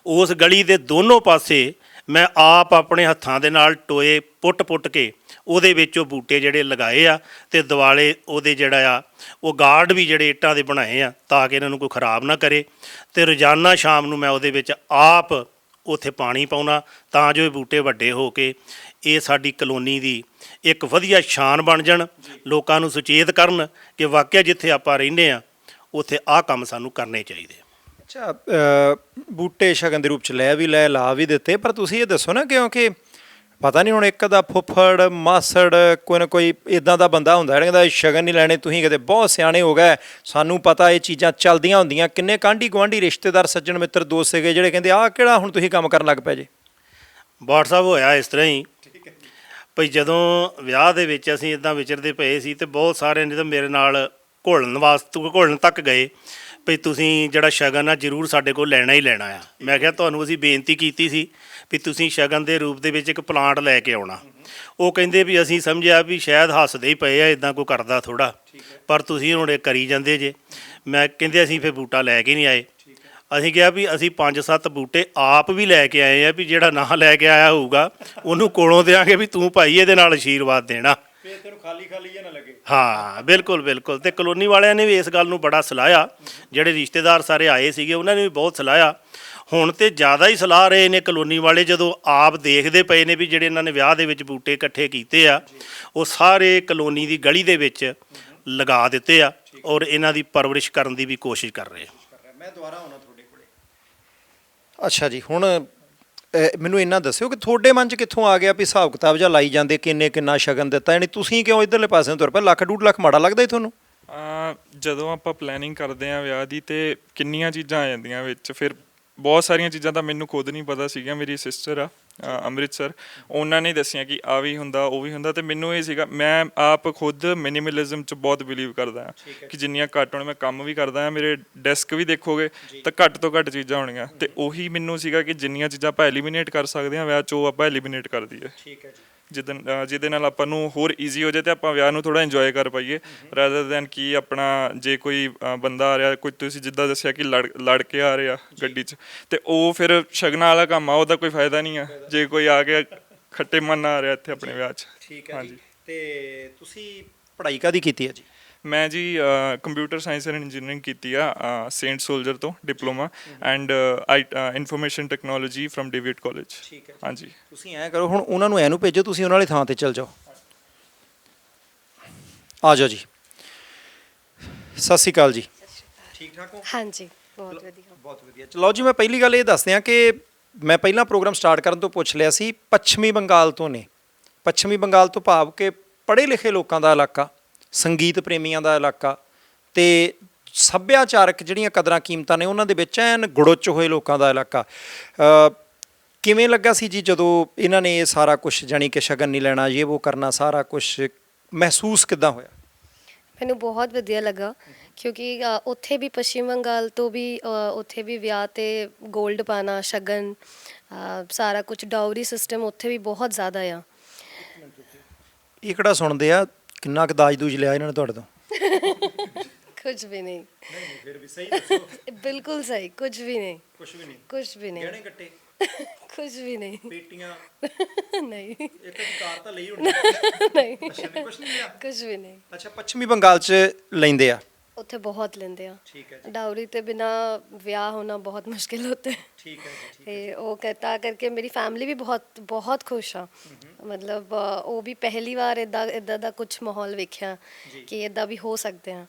ਉਸ ਗਲੀ ਦੇ ਦੋਨੋਂ ਪਾਸੇ ਮੈਂ ਆਪ ਆਪਣੇ ਹੱਥਾਂ ਦੇ ਨਾਲ ਟੋਏ ਪੁੱਟ ਕੇ ਉਹਦੇ ਵਿੱਚ ਉਹ ਬੂਟੇ ਜਿਹੜੇ ਲਗਾਏ ਆ ਤੇ ਦਿਵਾਲੇ ਉਹਦੇ ਜਿਹੜਾ ਆ ਉਹ ਗਾਰਡ ਵੀ ਜਿਹੜੇ ਇੱਟਾਂ ਦੇ ਬਣਾਏ ਆ ਤਾਂ ਕਿ ਇਹਨਾਂ ਨੂੰ ਕੋਈ ਖਰਾਬ ਨਾ ਕਰੇ। ਤੇ ਰੋਜ਼ਾਨਾ ਸ਼ਾਮ ਨੂੰ ਮੈਂ ਉਹਦੇ ਵਿੱਚ ਆਪ ਉੱਥੇ ਪਾਣੀ ਪਾਉਣਾ ਤਾਂ ਜੋ ਇਹ ਬੂਟੇ ਵੱਡੇ ਹੋ ਕੇ ਇਹ ਸਾਡੀ ਕਲੋਨੀ ਦੀ ਇੱਕ ਵਧੀਆ ਸ਼ਾਨ ਬਣ ਜਾਣ, ਲੋਕਾਂ ਨੂੰ ਸੁਚੇਤ ਕਰਨ ਕਿ ਵਾਕਿਆ ਜਿੱਥੇ ਆਪਾਂ ਰਹਿੰਦੇ ਆ ਉੱਥੇ ਆਹ ਕੰਮ ਸਾਨੂੰ ਕਰਨੇ ਚਾਹੀਦੇ। ਅੱਛਾ, ਬੂਟੇ ਸ਼ਗਨ ਦੇ ਰੂਪ ਚ ਲੈ ਲਾ ਵੀ ਦਿੱਤੇ, ਪਰ ਤੁਸੀਂ ਇਹ ਦੱਸੋ ਨਾ, ਕਿਉਂਕਿ ਪਤਾ ਨਹੀਂ ਹੁਣ ਇੱਕ ਦਾ ਫੁੱਫੜ ਮਾਸੜ ਕੋਈ ਨਾ ਕੋਈ ਇਦਾਂ ਦਾ ਬੰਦਾ ਹੁੰਦਾ ਜਿਹੜਾ ਕਹਿੰਦਾ ਸ਼ਗਨ ਨਹੀਂ ਲੈਣੇ, ਤੁਸੀਂ ਕਿਤੇ ਬਹੁਤ ਸਿਆਣੇ ਹੋ ਗਏ, ਸਾਨੂੰ ਪਤਾ ਇਹ ਚੀਜ਼ਾਂ ਚੱਲਦੀਆਂ ਹੁੰਦੀਆਂ। ਕਿੰਨੇ ਕਾਂਢੀ ਗੁਆਂਢੀ ਰਿਸ਼ਤੇਦਾਰ ਸੱਜਣ ਮਿੱਤਰ ਦੋਸਤ ਸੀਗੇ ਜਿਹੜੇ ਕਹਿੰਦੇ ਆਹ ਕਿਹੜਾ ਹੁਣ ਤੁਸੀਂ ਕੰਮ ਕਰਨ ਲੱਗ ਪਏ ਜੇ। WhatsApp ਹੋਇਆ ਇਸ ਤਰ੍ਹਾਂ ਹੀ ਭਈ ਜਦੋਂ ਵਿਆਹ ਦੇ ਵਿੱਚ ਅਸੀਂ ਇਦਾਂ ਵਿਚਰਦੇ ਪਏ ਸੀ ਤੇ ਬਹੁਤ ਸਾਰਿਆਂ ਨੇ ਤਾਂ ਮੇਰੇ ਨਾਲ ਘੁਲਣ ਤੱਕ ਗਏ ਭਈ ਤੁਸੀਂ ਜਿਹੜਾ ਸ਼ਗਨ ਆ ਜ਼ਰੂਰ ਸਾਡੇ ਕੋਲ ਲੈਣਾ ਹੀ ਲੈਣਾ ਆ। ਮੈਂ ਕਿਹਾ ਤੁਹਾਨੂੰ ਅਸੀਂ ਬੇਨਤੀ ਕੀਤੀ ਸੀ ਵੀ ਤੁਸੀਂ ਸ਼ਗਨ ਦੇ ਰੂਪ ਦੇ ਵਿੱਚ ਇੱਕ ਪਲਾਂਟ ਲੈ ਕੇ ਆਉਣਾ। ਉਹ ਕਹਿੰਦੇ ਵੀ ਅਸੀਂ ਸਮਝਿਆ ਵੀ ਸ਼ਾਇਦ ਹੱਸਦੇ ਹੀ ਪਏ ਆ, ਇਦਾਂ ਕੋਈ ਕਰਦਾ ਥੋੜਾ, ਪਰ ਤੁਸੀਂ ਹੁਣ ਇਹ ਕਰੀ ਜਾਂਦੇ ਜੇ। ਮੈਂ ਕਹਿੰਦੇ ਅਸੀਂ ਫਿਰ ਬੂਟਾ ਲੈ ਕੇ ਨਹੀਂ ਆਏ। ਅਸੀਂ ਕਿਹਾ ਵੀ ਅਸੀਂ 5-7 ਬੂਟੇ ਆਪ ਵੀ ਲੈ ਕੇ ਆਏ ਆ, ਵੀ ਜਿਹੜਾ ਨਾ ਲੈ ਕੇ ਆਇਆ ਹੋਊਗਾ ਉਹਨੂੰ ਕੋਲੋਂ ਦਿਆਂਗੇ ਵੀ ਤੂੰ ਭਾਈ ਇਹਦੇ ਨਾਲ ਆਸ਼ੀਰਵਾਦ ਦੇਣਾ। ਤੈਨੂੰ ਖਾਲੀ ਨਾ ਲੱਗੇ। ਹਾਂ ਬਿਲਕੁਲ ਬਿਲਕੁਲ। ਤੇ ਕਲੋਨੀ ਵਾਲਿਆਂ ਨੇ ਵੀ ਇਸ ਗੱਲ ਨੂੰ ਬੜਾ ਸਲਾਹਿਆ, ਜਿਹੜੇ ਰਿਸ਼ਤੇਦਾਰ ਸਾਰੇ ਆਏ ਸੀਗੇ ਉਹਨਾਂ ਨੇ ਵੀ ਬਹੁਤ ਸਲਾਹਿਆ। ਹੁਣ ਤੇ ਜ਼ਿਆਦਾ ਹੀ ਸਲਾਹ ਰਹੇ ਨੇ ਕਲੋਨੀ ਵਾਲੇ, ਜਦੋਂ ਆਪ ਦੇਖਦੇ ਪਏ ਨੇ ਵੀ ਜਿਹੜੇ ਇਹਨਾਂ ਨੇ ਵਿਆਹ ਦੇ ਵਿੱਚ ਬੂਟੇ ਇਕੱਠੇ ਕੀਤੇ ਆ ਉਹ ਸਾਰੇ ਕਲੋਨੀ ਦੀ ਗਲੀ ਦੇ ਵਿੱਚ ਲਗਾ ਦਿੱਤੇ ਆ ਔਰ ਇਹਨਾਂ ਦੀ ਪਰਵਰਿਸ਼ ਕਰਨ ਦੀ ਵੀ ਕੋਸ਼ਿਸ਼ ਕਰ ਰਹੇ ਆ। ਮੈਂ ਦੁਬਾਰਾ ਆਉਣਾ ਤੁਹਾਡੇ ਕੋਲੇ। ਅੱਛਾ ਜੀ, ਹੁਣ ਮੈਨੂੰ ਇੰਨਾ ਦੱਸਿਓ ਕਿ ਤੁਹਾਡੇ ਮਨ 'ਚ ਕਿੱਥੋਂ ਆ ਗਿਆ ਵੀ ਹਿਸਾਬ ਕਿਤਾਬ ਜਿਹਾ ਲਾਈ ਜਾਂਦੇ ਕਿੰਨਾ ਸ਼ਗਨ ਦਿੱਤਾ, ਯਾਨੀ ਤੁਸੀਂ ਕਿਉਂ ਇੱਧਰਲੇ ਪਾਸੇ ਨੂੰ ਤੁਰ ਪਏ? ਲੱਖ 1.5 ਲੱਖ ਮਾੜਾ ਲੱਗਦਾ ਤੁਹਾਨੂੰ? ਜਦੋਂ ਆਪਾਂ ਪਲੈਨਿੰਗ ਕਰਦੇ ਆ ਵਿਆਹ ਦੀ ਤੇ ਕਿੰਨੀਆਂ ਚੀਜ਼ਾਂ ਆ ਜਾਂਦੀਆਂ ਵਿੱਚ, ਫਿਰ ਬਹੁਤ ਸਾਰੀਆਂ ਚੀਜ਼ਾਂ ਤਾਂ ਮੈਨੂੰ ਖੁਦ ਨਹੀਂ ਪਤਾ ਸੀਗੀਆਂ। ਮੇਰੀ ਸਿਸਟਰ ਆ ਅੰਮ੍ਰਿਤਸਰ, ਉਹਨਾਂ ਨੇ ਦੱਸੀਆਂ ਕਿ ਆ ਵੀ ਹੁੰਦਾ ਉਹ ਵੀ ਹੁੰਦਾ, ਤੇ ਮੈਨੂੰ ਇਹ ਸੀਗਾ, ਮੈਂ ਆਪ ਖੁਦ ਮਿਨੀਮਲਿਜ਼ਮ 'ਚ ਬਹੁਤ ਬਿਲੀਵ ਕਰਦਾ ਹਾਂ ਕਿ ਜਿੰਨੀਆਂ ਘੱਟ ਹੋਣ। ਮੈਂ ਕੰਮ ਵੀ ਕਰਦਾ ਹਾਂ, ਮੇਰੇ ਡੈਸਕ ਵੀ ਦੇਖੋਗੇ ਤਾਂ ਘੱਟ ਤੋਂ ਘੱਟ ਚੀਜ਼ਾਂ ਹੋਣਗੀਆਂ, ਤੇ ਉਹੀ ਮੈਨੂੰ ਸੀਗਾ ਕਿ ਜਿੰਨੀਆਂ ਚੀਜ਼ਾਂ ਆਪਾਂ ਐਲੀਮੀਨੇਟ ਕਰ ਸਕਦੇ ਹਾਂ ਵਿਆਹ 'ਚ ਉਹ ਆਪਾਂ ਐਲੀਮੀਨੇਟ ਕਰ ਦਈਏ। ਠੀਕ ਹੈ ਜੀ। ਜਿਹਦੇ ਨਾਲ ਆਪਾਂ ਨੂੰ ਹੋਰ ਈਜ਼ੀ ਹੋ ਜਾਏ ਤੇ ਆਪਾਂ ਵਿਆਹ ਨੂੰ ਥੋੜਾ ਇੰਜੋਏ ਕਰ ਪਾਈਏ, ਰਾਦਰ ਦੈਨ ਕਿ ਆਪਣਾ ਜੇ ਕੋਈ ਬੰਦਾ ਆ ਰਿਹਾ, ਕੋਈ ਤੁਸੀਂ ਜਿੱਦਾਂ ਦੱਸਿਆ ਕਿ ਲੜ ਕੇ ਆ ਰਿਹਾ ਗੱਡੀ 'ਚ, ਤੇ ਉਹ ਫਿਰ ਸ਼ਗਨਾਂ ਵਾਲਾ ਕੰਮ ਆ, ਉਹਦਾ ਕੋਈ ਫਾਇਦਾ ਨਹੀਂ ਆ ਜੇ ਕੋਈ ਆ ਕੇ ਖੱਟੇ ਮਨ ਨਾਲ ਆ ਰਿਹਾ ਇੱਥੇ ਆਪਣੇ ਵਿਆਹ 'ਚ। ਠੀਕ ਹੈ ਜੀ। ਤੇ ਤੁਸੀਂ ਪੜ੍ਹਾਈ ਕਾਹਦੀ ਕੀਤੀ ਹੈ ਜੀ? ਮੈਂ ਜੀ ਕੰਪਿਊਟਰ ਸਾਇੰਸ ਐਂਡ ਇੰਜੀਨੀਅਰਿੰਗ ਕੀਤੀ ਆ ਸੇਂਟ ਸੋਲਜਰ ਤੋਂ diploma, and information technology from David college. ਠੀਕ ਹੈ। ਹਾਂਜੀ। ਤੁਸੀਂ ਐਂ ਕਰੋ, ਹੁਣ ਉਹਨਾਂ ਨੂੰ ਐਨੂੰ ਭੇਜੋ, ਤੁਸੀਂ ਉਹਨਾਂ ਵਾਲੀ ਥਾਂ ਤੇ ਚੱਲ ਜਾਓ। ਆ ਜਾਓ ਜੀ। ਸਤਿ ਸ਼੍ਰੀ ਅਕਾਲ ਜੀ। ਠੀਕ ਠਾਕ ਹੋ? ਹਾਂਜੀ, ਬਹੁਤ ਵਧੀਆ। ਬਹੁਤ ਵਧੀਆ। ਚਲੋ ਜੀ, ਮੈਂ ਪਹਿਲੀ ਗੱਲ ਇਹ ਦੱਸ ਦਿਆਂ ਕਿ ਮੈਂ ਪਹਿਲਾਂ ਪ੍ਰੋਗਰਾਮ ਸਟਾਰਟ ਕਰਨ ਤੋਂ ਪੁੱਛ ਲਿਆ ਸੀ, ਪੱਛਮੀ ਬੰਗਾਲ ਤੋਂ ਨੇ। ਪੱਛਮੀ ਬੰਗਾਲ ਤੋਂ ਭਾਵ ਕਿ ਪੜ੍ਹੇ ਲਿਖੇ ਲੋਕਾਂ ਦਾ ਇਲਾਕਾ, ਸੰਗੀਤ ਪ੍ਰੇਮੀਆਂ ਦਾ ਇਲਾਕਾ, ਤੇ ਸੱਭਿਆਚਾਰਕ ਜਿਹੜੀਆਂ ਕਦਰਾਂ ਕੀਮਤਾਂ ਨੇ ਉਹਨਾਂ ਦੇ ਵਿੱਚ ਐਨ ਗੁੜੁੱਚ ਹੋਏ ਲੋਕਾਂ ਦਾ ਇਲਾਕਾ। ਕਿਵੇਂ ਲੱਗਾ ਸੀ ਜੀ ਜਦੋਂ ਇਹਨਾਂ ਨੇ ਇਹ ਸਾਰਾ ਕੁਛ, ਜਾਣੀ ਕਿ ਸ਼ਗਨ ਨਹੀਂ ਲੈਣਾ, ਇਹ ਉਹ ਕਰਨਾ, ਸਾਰਾ ਕੁਛ ਮਹਿਸੂਸ ਕਿੱਦਾਂ ਹੋਇਆ? ਮੈਨੂੰ ਬਹੁਤ ਵਧੀਆ ਲੱਗਾ, ਕਿਉਂਕਿ ਉੱਥੇ ਵੀ ਪੱਛਮੀ ਬੰਗਾਲ ਤੋਂ ਵੀ ਉੱਥੇ ਵੀ ਵਿਆਹ ਤੇ 골ਡ ਪਾਣਾ, ਸ਼ਗਨ, ਸਾਰਾ ਕੁਝ ਡਾਊਰੀ ਸਿਸਟਮ ਉੱਥੇ ਵੀ ਬਹੁਤ ਜ਼ਿਆਦਾ ਆ। ਇਹ ਕਿਹੜਾ ਸੁਣਦੇ ਆ ਕਿੰਨਾ ਕੁ ਦਾਜ ਦੂਜ ਲਿਆ ਇਹਨਾਂ ਨੇ ਤੁਹਾਡੇ ਤੋਂ? ਕੁਝ ਵੀ ਨਹੀਂ। ਫਿਰ ਵੀ ਸਹੀ ਦੱਸੋ। ਬਿਲਕੁਲ ਸਹੀ, ਕੁਝ ਵੀ ਨਹੀਂ। ਕੁਛ ਵੀ ਨਹੀਂ? ਕੁਝ ਵੀ ਨਹੀਂ। ਗਹਿਣੇ ਕੱਟੇ? ਕੁਝ ਵੀ ਨਹੀਂ। ਪੇਟੀਆਂ? ਨਹੀਂ। ਇੱਕ ਕਾਰ ਤਾਂ ਲਈ ਹੋਣੀ। ਨਹੀਂ, ਅੱਛਾ, ਕੁਛ ਨਹੀਂ ਲਿਆ? ਕੁਝ ਵੀ ਨਹੀਂ। ਅੱਛਾ, ਪੱਛਮੀ ਬੰਗਾਲ 'ਚ ਲੈਂਦੇ ਆ? ਉੱਥੇ ਬਹੁਤ ਲੈਂਦੇ ਆ। ਠੀਕ ਹੈ ਜੀ। ਡਾਊਰੀ ਤੇ ਬਿਨਾ ਵਿਆਹ ਹੋਣਾ ਬਹੁਤ ਮੁਸ਼ਕਿਲ ਹੁੰਦਾ ਹੈ। ਠੀਕ ਹੈ ਜੀ। ਤੇ ਉਹ कहता ਕਰਕੇ ਮੇਰੀ ਫੈਮਿਲੀ ਵੀ ਬਹੁਤ ਖੁਸ਼ ਆ। ਮਤਲਬ ਉਹ ਵੀ ਪਹਿਲੀ ਵਾਰ ਇਦਾਂ ਦਾ ਕੁਝ ਮਾਹੌਲ ਵੇਖਿਆ ਕਿ ਇਦਾਂ ਵੀ ਹੋ ਸਕਦੇ ਆ,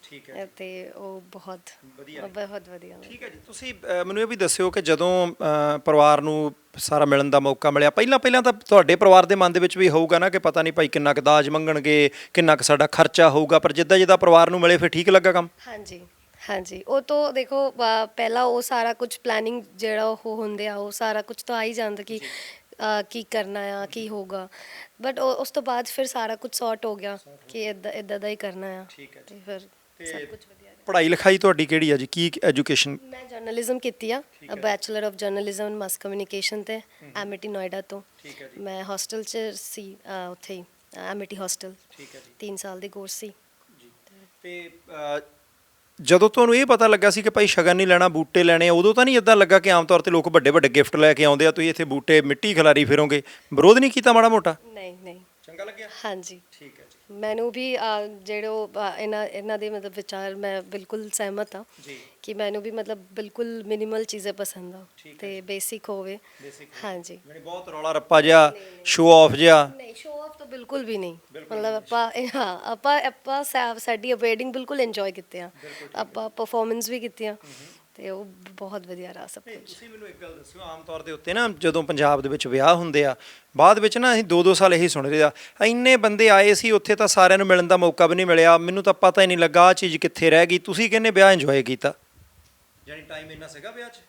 ਤੇ ਉਹ ਬਹੁਤ ਵਧੀਆ। ਠੀਕ ਹੈ ਜੀ। ਤੁਸੀਂ ਮੈਨੂੰ ਇਹ ਵੀ ਦੱਸਿਓ ਕਿ ਜਦੋਂ ਪਰਿਵਾਰ ਨੂੰ ਸਾਰਾ ਮਿਲਣ ਦਾ ਮੌਕਾ ਮਿਲਿਆ, ਪਹਿਲਾਂ ਤਾਂ ਤੁਹਾਡੇ ਪਰਿਵਾਰ ਦੇ ਮਨ ਦੇ ਵਿੱਚ ਵੀ ਹੋਊਗਾ ਨਾ ਕਿ ਪਤਾ ਨਹੀਂ ਭਾਈ ਕਿੰਨਾ ਕੁ ਦਾਜ ਮੰਗਣਗੇ, ਕਿੰਨਾ ਕੁ ਸਾਡਾ ਖਰਚਾ ਹੋਊਗਾ, ਪਰ ਜਿੱਦਾਂ ਪਰਿਵਾਰ ਨੂੰ ਮਿਲੇ ਫਿਰ ਠੀਕ ਲੱਗਾ ਕੰਮ? ਹਾਂਜੀ, ਉਹ ਤੋਂ ਦੇਖੋ ਪਹਿਲਾਂ ਉਹ ਸਾਰਾ ਕੁਝ ਪਲੈਨਿੰਗ ਜਿਹੜਾ ਉਹ ਹੁੰਦੇ ਆ, ਉਹ ਸਾਰਾ ਕੁਝ ਤਾਂ ਆ ਹੀ ਜਾਂਦਾ ਕਿ ਕੀ ਕਰਨਾ ਆ, ਕੀ ਹੋਊਗਾ, ਬਟ ਉਸ ਤੋਂ ਬਾਅਦ ਫਿਰ ਸਾਰਾ ਕੁਝ ਸੌਰਟ ਹੋ ਗਿਆ ਕਿ ਇਦਾਂ ਦਾ ਹੀ ਕਰਨਾ ਆ। ਤੇ ਫਿਰ ਸਭ ਕੁਝ ਵਧੀਆ। ਪੜ੍ਹਾਈ ਲਿਖਾਈ ਤੁਹਾਡੀ ਕਿਹੜੀ ਆ ਜੀ? ਕੀ ਐਜੂਕੇਸ਼ਨ? ਮੈਂ ਜਰਨਲਿਜ਼ਮ ਕੀਤੀ ਆ, bachelor of journalism and mass communication ਤੇ ਐਮਟੀ ਨੋਇਡਾ ਤੋਂ। ਮੈਂ ਹੋਸਟਲ 'ਚ ਸੀ, ਉੱਥੇ ਹੀ ਐਮਟੀ ਹੋਸਟਲ। 3 ਸਾਲ ਦੀ ਕੋਰਸ ਸੀ। ਤੇ ਜਦੋਂ ਤੁਹਾਨੂੰ ਇਹ ਪਤਾ ਲੱਗਾ ਸੀ ਕਿ ਭਾਈ ਸ਼ਗਨ ਨਹੀਂ ਲੈਣਾ, ਬੂਟੇ ਲੈਣੇ, ਉਦੋਂ ਤਾਂ ਨਹੀਂ ਇਦਾਂ ਲੱਗਾ ਕਿ ਆਮ ਤੌਰ ਤੇ ਲੋਕ ਵੱਡੇ ਵੱਡੇ ਗਿਫਟ ਲੈ ਕੇ ਆਉਂਦੇ ਆ, ਤੁਸੀਂ ਇੱਥੇ ਬੂਟੇ ਮਿੱਟੀ ਖਿਲਾਰੀ ਫਿਰੋਗੇ, ਵਿਰੋਧ ਨਹੀਂ ਕੀਤਾ ਮਾੜਾ ਮੋਟਾ? ਨਹੀਂ। ਚੰਗਾ ਲੱਗਿਆ? ਹਾਂਜੀ, ਠੀਕ ਹੈ ਜੀ। ਮੈਨੂੰ ਵੀ ਜਿਹੜੇ ਉਹ ਇਹਨਾਂ ਦੇ ਮਤਲਬ ਵਿਚਾਰ ਮੈਂ ਬਿਲਕੁਲ ਸਹਿਮਤ ਹਾਂ ਜੀ। ਕਿ ਮੈਨੂੰ ਵੀ ਮਤਲਬ ਬਿਲਕੁਲ ਮਿਨੀਮਲ ਚੀਜ਼ਾਂ ਪਸੰਦ ਆ ਤੇ ਬੇਸਿਕ ਹੋਵੇ। ਹਾਂਜੀ, ਯਾਨੀ ਬਹੁਤ ਰੌਲਾ ਰੱਪਾ ਜਿਹਾ, ਸ਼ੋ ਆਫ ਜਿਹਾ? ਨਹੀਂ ਸ਼ੋ ਆਫ ਤਾਂ ਬਿਲਕੁਲ ਵੀ ਨਹੀਂ। ਮਤਲਬ ਆਪਾਂ ਸਾਡੀ ਵੇਡਿੰਗ ਬਿਲਕੁਲ ਇੰਜੋਏ ਕੀਤੇ ਆ, ਆਪਾਂ ਪਰਫਾਰਮੈਂਸ ਵੀ ਕੀਤੀਆਂ ਤੇ ਉਹ ਬਹੁਤ ਵਧੀਆ ਰਹਾ ਸਭ ਕੁਝ। ਤੁਸੀਂ ਮੈਨੂੰ ਇੱਕ ਗੱਲ ਦੱਸਿਓ, ਆਮ ਤੌਰ ਦੇ ਉੱਤੇ ਨਾ ਜਦੋਂ ਪੰਜਾਬ ਦੇ ਵਿੱਚ ਵਿਆਹ ਹੁੰਦੇ ਆ, ਬਾਅਦ ਵਿੱਚ ਨਾ ਅਸੀਂ 2-2 ਸਾਲ ਇਹੀ ਸੁਣ ਰਹੇ ਆ, ਇੰਨੇ ਬੰਦੇ ਆਏ ਸੀ ਉੱਥੇ ਤਾਂ ਸਾਰਿਆਂ ਨੂੰ ਮਿਲਣ ਦਾ ਮੌਕਾ ਵੀ ਨਹੀਂ ਮਿਲਿਆ, ਮੈਨੂੰ ਤਾਂ ਪਤਾ ਹੀ ਨਹੀਂ ਲੱਗਾ ਆਹ ਚੀਜ਼ ਕਿੱਥੇ ਰਹਿ ਗਈ। ਤੁਸੀਂ ਕਿੰਨੇ ਵਿਆਹ ਇੰਜੋਏ ਕੀਤਾ? ਯਾਨੀ ਟਾਈਮ ਇੰਨਾ ਸੀਗਾ ਵਿਆਹ 'ਚ?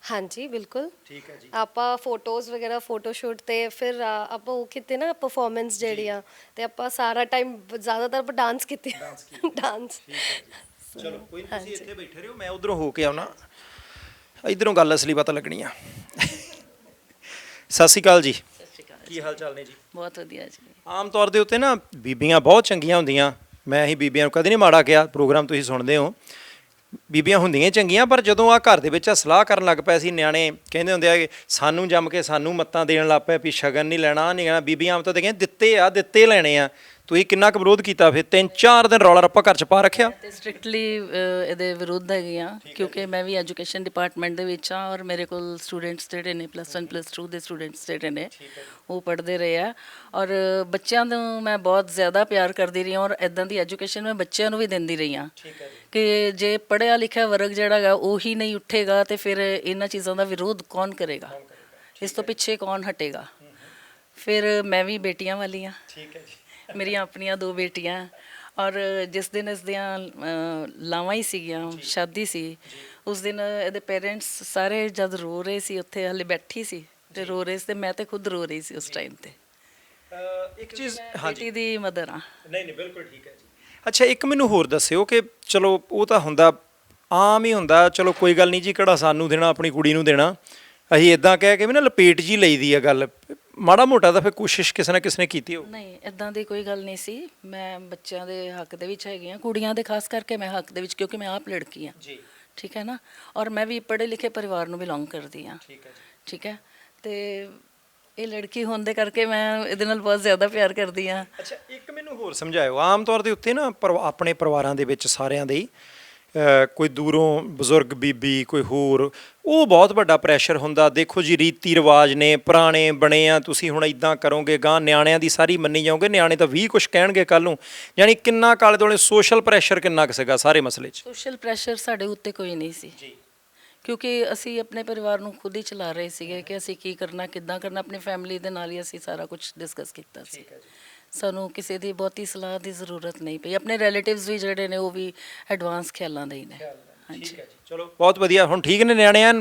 ਹਾਂਜੀ ਬਿਲਕੁਲ। ਠੀਕ ਹੈ ਜੀ। ਆਪਾਂ ਫੋਟੋਜ਼ ਵਗੈਰਹ ਫੋਟੋਸ਼ੂਟ ਤੇ ਫਿਰ ਆਪਾਂ ਉਹ ਕੀਤੇ ਨਾ ਪਰਫਾਰਮੈਂਸ ਜਿਹੜੀ ਆ, ਤੇ ਆਪਾਂ ਸਾਰਾ ਟਾਈਮ ਜ਼ਿਆਦਾਤਰ ਆਪਾਂ ਡਾਂਸ ਕੀਤੇ ਡਾਂਸ। ਚਲੋ ਕੋਈ ਨਹੀਂ, ਤੁਸੀਂ ਇੱਥੇ ਬੈਠੇ ਰਹੋ, ਮੈਂ ਉਧਰੋਂ ਹੋ ਕੇ ਆਉਣਾ, ਇਧਰੋਂ ਗੱਲ ਅਸਲੀ ਪਤਾ ਲੱਗਣੀ ਆ। ਸਤਿ ਸ਼੍ਰੀ ਅਕਾਲ ਜੀ। ਕੀ ਹਾਲ ਚਾਲ ਨੇ ਜੀ? ਬਹੁਤ ਵਧੀਆ ਜੀ। ਆਮ ਤੌਰ ਦੇ ਉੱਤੇ ਨਾ ਬੀਬੀਆਂ ਬਹੁਤ ਚੰਗੀਆਂ ਹੁੰਦੀਆਂ, ਮੈਂ ਹੀ ਬੀਬੀਆਂ ਨੂੰ ਕਦੇ ਨਹੀਂ ਮਾੜਾ ਕਿਹਾ, ਪ੍ਰੋਗਰਾਮ ਤੁਸੀਂ ਸੁਣਦੇ ਹੋ, ਬੀਬੀਆਂ ਹੁੰਦੀਆਂ ਹੀ ਚੰਗੀਆਂ, ਪਰ ਜਦੋਂ ਆ ਘਰ ਦੇ ਵਿੱਚ ਸਲਾਹ ਕਰਨ ਲੱਗ ਪਏ ਸੀ, ਨਿਆਣੇ ਕਹਿੰਦੇ ਹੁੰਦੇ ਆ ਕਿ ਸਾਨੂੰ ਜੰਮ ਕੇ ਸਾਨੂੰ ਮੱਤਾਂ ਦੇਣ ਲੱਗ ਪਏ ਵੀ ਸ਼ਗਨ ਨਹੀਂ ਲੈਣਾ, ਨਹੀਂ ਲੈਣਾ, ਬੀਬੀਆਂ ਆਮ ਤੌਰ ਤੇ ਕਹਿੰਦੇ ਦਿੱਤੇ ਆ, ਦਿੱਤੇ ਲੈਣੇ ਆ। ਤੁਸੀਂ ਕਿੰਨਾ ਕੁ ਵਿਰੋਧ ਕੀਤਾ? ਫਿਰ 3-4 ਦਿਨ ਰੌਲਾ ਰੱਪਾ ਘਰ 'ਚ ਪਾ ਰੱਖਿਆ? ਤੇ ਸਟ੍ਰਿਕਟਲੀ ਇਹਦੇ ਵਿਰੁੱਧ ਹੈਗੀ ਆ, ਕਿਉਂਕਿ ਮੈਂ ਵੀ ਐਜੂਕੇਸ਼ਨ ਡਿਪਾਰਟਮੈਂਟ ਦੇ ਵਿੱਚ ਆ ਔਰ ਮੇਰੇ ਕੋਲ ਸਟੂਡੈਂਟਸ ਜਿਹੜੇ ਨੇ +1 +2 ਦੇ ਸਟੂਡੈਂਟਸ ਜਿਹੜੇ ਨੇ ਉਹ ਪੜ੍ਹਦੇ ਰਹੇ ਆ, ਔਰ ਬੱਚਿਆਂ ਨੂੰ ਮੈਂ ਬਹੁਤ ਜ਼ਿਆਦਾ ਪਿਆਰ ਕਰਦੀ ਰਹੀ ਹਾਂ ਔਰ ਇਦਾਂ ਦੀ ਐਜੂਕੇਸ਼ਨ ਮੈਂ ਬੱਚਿਆਂ ਨੂੰ ਵੀ ਦਿੰਦੀ ਰਹੀ ਹਾਂ ਕਿ ਜੇ ਪੜ੍ਹਿਆ ਲਿਖਿਆ ਵਰਗ ਜਿਹੜਾ ਗਾ ਉਹੀ ਨਹੀਂ ਉੱਠੇਗਾ ਤੇ ਫਿਰ ਇਹਨਾਂ ਚੀਜ਼ਾਂ ਦਾ ਵਿਰੋਧ ਕੌਣ ਕਰੇਗਾ, ਇਸ ਤੋਂ ਪਿੱਛੇ ਕੌਣ ਹਟੇਗਾ। ਫਿਰ ਮੈਂ ਵੀ ਬੇਟੀਆਂ ਵਾਲੀ ਹਾਂ। ਠੀਕ ਹੈ ਜੀ। ਮੇਰੀਆਂ ਆਪਣੀਆਂ 2 ਬੇਟੀਆਂ, ਔਰ ਜਿਸ ਦਿਨ ਇਸ ਦੀਆਂ ਲਾਵਾਂ ਹੀ ਸੀਗੀਆਂ, ਸ਼ਾਦੀ ਸੀ, ਉਸ ਦਿਨ ਇਹਦੇ ਪੇਰੈਂਟਸ ਸਾਰੇ ਜਦ ਰੋ ਰਹੇ ਸੀ, ਉੱਥੇ ਹਲੇ ਬੈਠੀ ਸੀ ਤੇ ਰੋ ਰਹੇ ਸੀ, ਤੇ ਮੈਂ ਤੇ ਖੁਦ ਰੋ ਰਹੀ ਸੀ ਉਸ ਟਾਈਮ ਤੇ। ਇੱਕ ਚੀਜ਼, ਬੇਟੀ ਦੀ ਮਦਰ ਆ। ਨਹੀਂ ਬਿਲਕੁਲ ਠੀਕ ਹੈ ਜੀ। ਅੱਛਾ, ਇੱਕ ਮੈਨੂੰ ਹੋਰ ਦੱਸਿਓ ਕਿ ਚਲੋ ਉਹ ਤਾਂ ਹੁੰਦਾ, ਆਮ ਹੀ ਹੁੰਦਾ, ਚਲੋ ਕੋਈ ਗੱਲ ਨਹੀਂ ਜੀ, ਕਿਹੜਾ ਸਾਨੂੰ ਦੇਣਾ ਆਪਣੀ ਕੁੜੀ ਨੂੰ ਦੇਣਾ, ਅਸੀਂ ਇਦਾਂ ਕਹਿ ਕੇ ਵੀ ਨਾ ਲਪੇਟ ਜੀ ਲਈਦੀ ਆ ਗੱਲ, ਮਾੜਾ ਮੋਟਾ ਤਾਂ ਫਿਰ ਕੋਸ਼ਿਸ਼ ਕਿਸੇ ਨਾ ਕਿਸੇ ਨੇ ਕੀਤੀ ਹੋ? ਨਹੀਂ, ਇਦਾਂ ਦੀ ਕੋਈ ਗੱਲ ਨਹੀਂ ਸੀ। ਮੈਂ ਬੱਚਿਆਂ ਦੇ ਹੱਕ ਦੇ ਵਿੱਚ ਹੈਗੀ ਹਾਂ, ਕੁੜੀਆਂ ਦੇ ਖਾਸ ਕਰਕੇ ਮੈਂ ਹੱਕ ਦੇ ਵਿੱਚ, ਕਿਉਂਕਿ ਮੈਂ ਆਪ ਲੜਕੀ ਹਾਂ। ਜੀ। ਠੀਕ ਹੈ ਨਾ, ਔਰ ਮੈਂ ਵੀ ਪੜ੍ਹੇ ਲਿਖੇ ਪਰਿਵਾਰ ਨੂੰ ਬਿਲੋਂਗ ਕਰਦੀ ਹਾਂ। ਠੀਕ ਹੈ ਜੀ। ਠੀਕ ਹੈ, ਤੇ ਇਹ ਲੜਕੀ ਹੋਣ ਦੇ ਕਰਕੇ ਮੈਂ ਇਹਦੇ ਨਾਲ ਬਹੁਤ ਜ਼ਿਆਦਾ ਪਿਆਰ ਕਰਦੀ ਹਾਂ। ਅੱਛਾ, ਇੱਕ ਮੈਨੂੰ ਹੋਰ ਸਮਝਾਇਓ, ਆਮ ਤੌਰ ਦੇ ਉੱਤੇ ਨਾ ਆਪਣੇ ਪਰਿਵਾਰਾਂ ਦੇ ਵਿੱਚ ਸਾਰਿਆਂ ਦੇ ਹੀ ਕੋਈ ਦੂਰੋਂ ਬਜ਼ੁਰਗ ਬੀਬੀ, ਕੋਈ ਹੋਰ, ਉਹ ਬਹੁਤ ਵੱਡਾ ਪ੍ਰੈਸ਼ਰ ਹੁੰਦਾ। ਦੇਖੋ ਜੀ, ਰੀਤੀ ਰਿਵਾਜ ਨੇ, ਪੁਰਾਣੇ ਬਣੇ ਆ, ਤੁਸੀਂ ਹੁਣ ਇਦਾਂ ਕਰੋਗੇ, ਗਾਂ ਨਿਆਣਿਆਂ ਦੀ ਸਾਰੀ ਮੰਨੀ ਜਾਓਗੇ, ਨਿਆਣੇ ਤਾਂ 20 ਕੁਛ ਕਹਿਣਗੇ ਕੱਲ੍ਹ ਨੂੰ। ਯਾਨੀ ਕਿੰਨਾ ਕਾਲੇ ਦੁਆਲੇ ਸੋਸ਼ਲ ਪ੍ਰੈਸ਼ਰ ਕਿੰਨਾ ਕੁ ਸੀਗਾ ਸਾਰੇ ਮਸਲੇ 'ਚ? ਸੋਸ਼ਲ ਪ੍ਰੈਸ਼ਰ ਸਾਡੇ ਉੱਤੇ ਕੋਈ ਨਹੀਂ ਸੀ ਜੀ। ਕਿਉਂਕਿ ਅਸੀਂ ਆਪਣੇ ਪਰਿਵਾਰ ਨੂੰ ਖੁਦ ਹੀ ਚਲਾ ਰਹੇ ਸੀਗੇ ਕਿ ਅਸੀਂ ਕੀ ਕਰਨਾ, ਕਿੱਦਾਂ ਕਰਨਾ, ਆਪਣੀ ਫੈਮਿਲੀ ਦੇ ਨਾਲ ਹੀ ਅਸੀਂ ਸਾਰਾ ਕੁਝ ਡਿਸਕਸ ਕੀਤਾ ਸੀ। ਸਾਨੂੰ ਕਿਸੇ ਦੀ ਬਹੁਤੀ ਸਲਾਹ ਦੀ ਜ਼ਰੂਰਤ ਨਹੀਂ ਪਈ। ਆਪਣੇ ਰਿਲੇਟਿਵਸ ਵੀ ਜਿਹੜੇ ਨੇ ਉਹ ਵੀ ਐਡਵਾਂਸ ਖਿਆਲਾਂ ਦੇ ਹੀ ਨੇ। ਹਾਂਜੀ, ਚਲੋ ਬਹੁਤ ਵਧੀਆ। ਹੁਣ ਠੀਕ ਨੇ ਨਿਆਣਿਆਂ?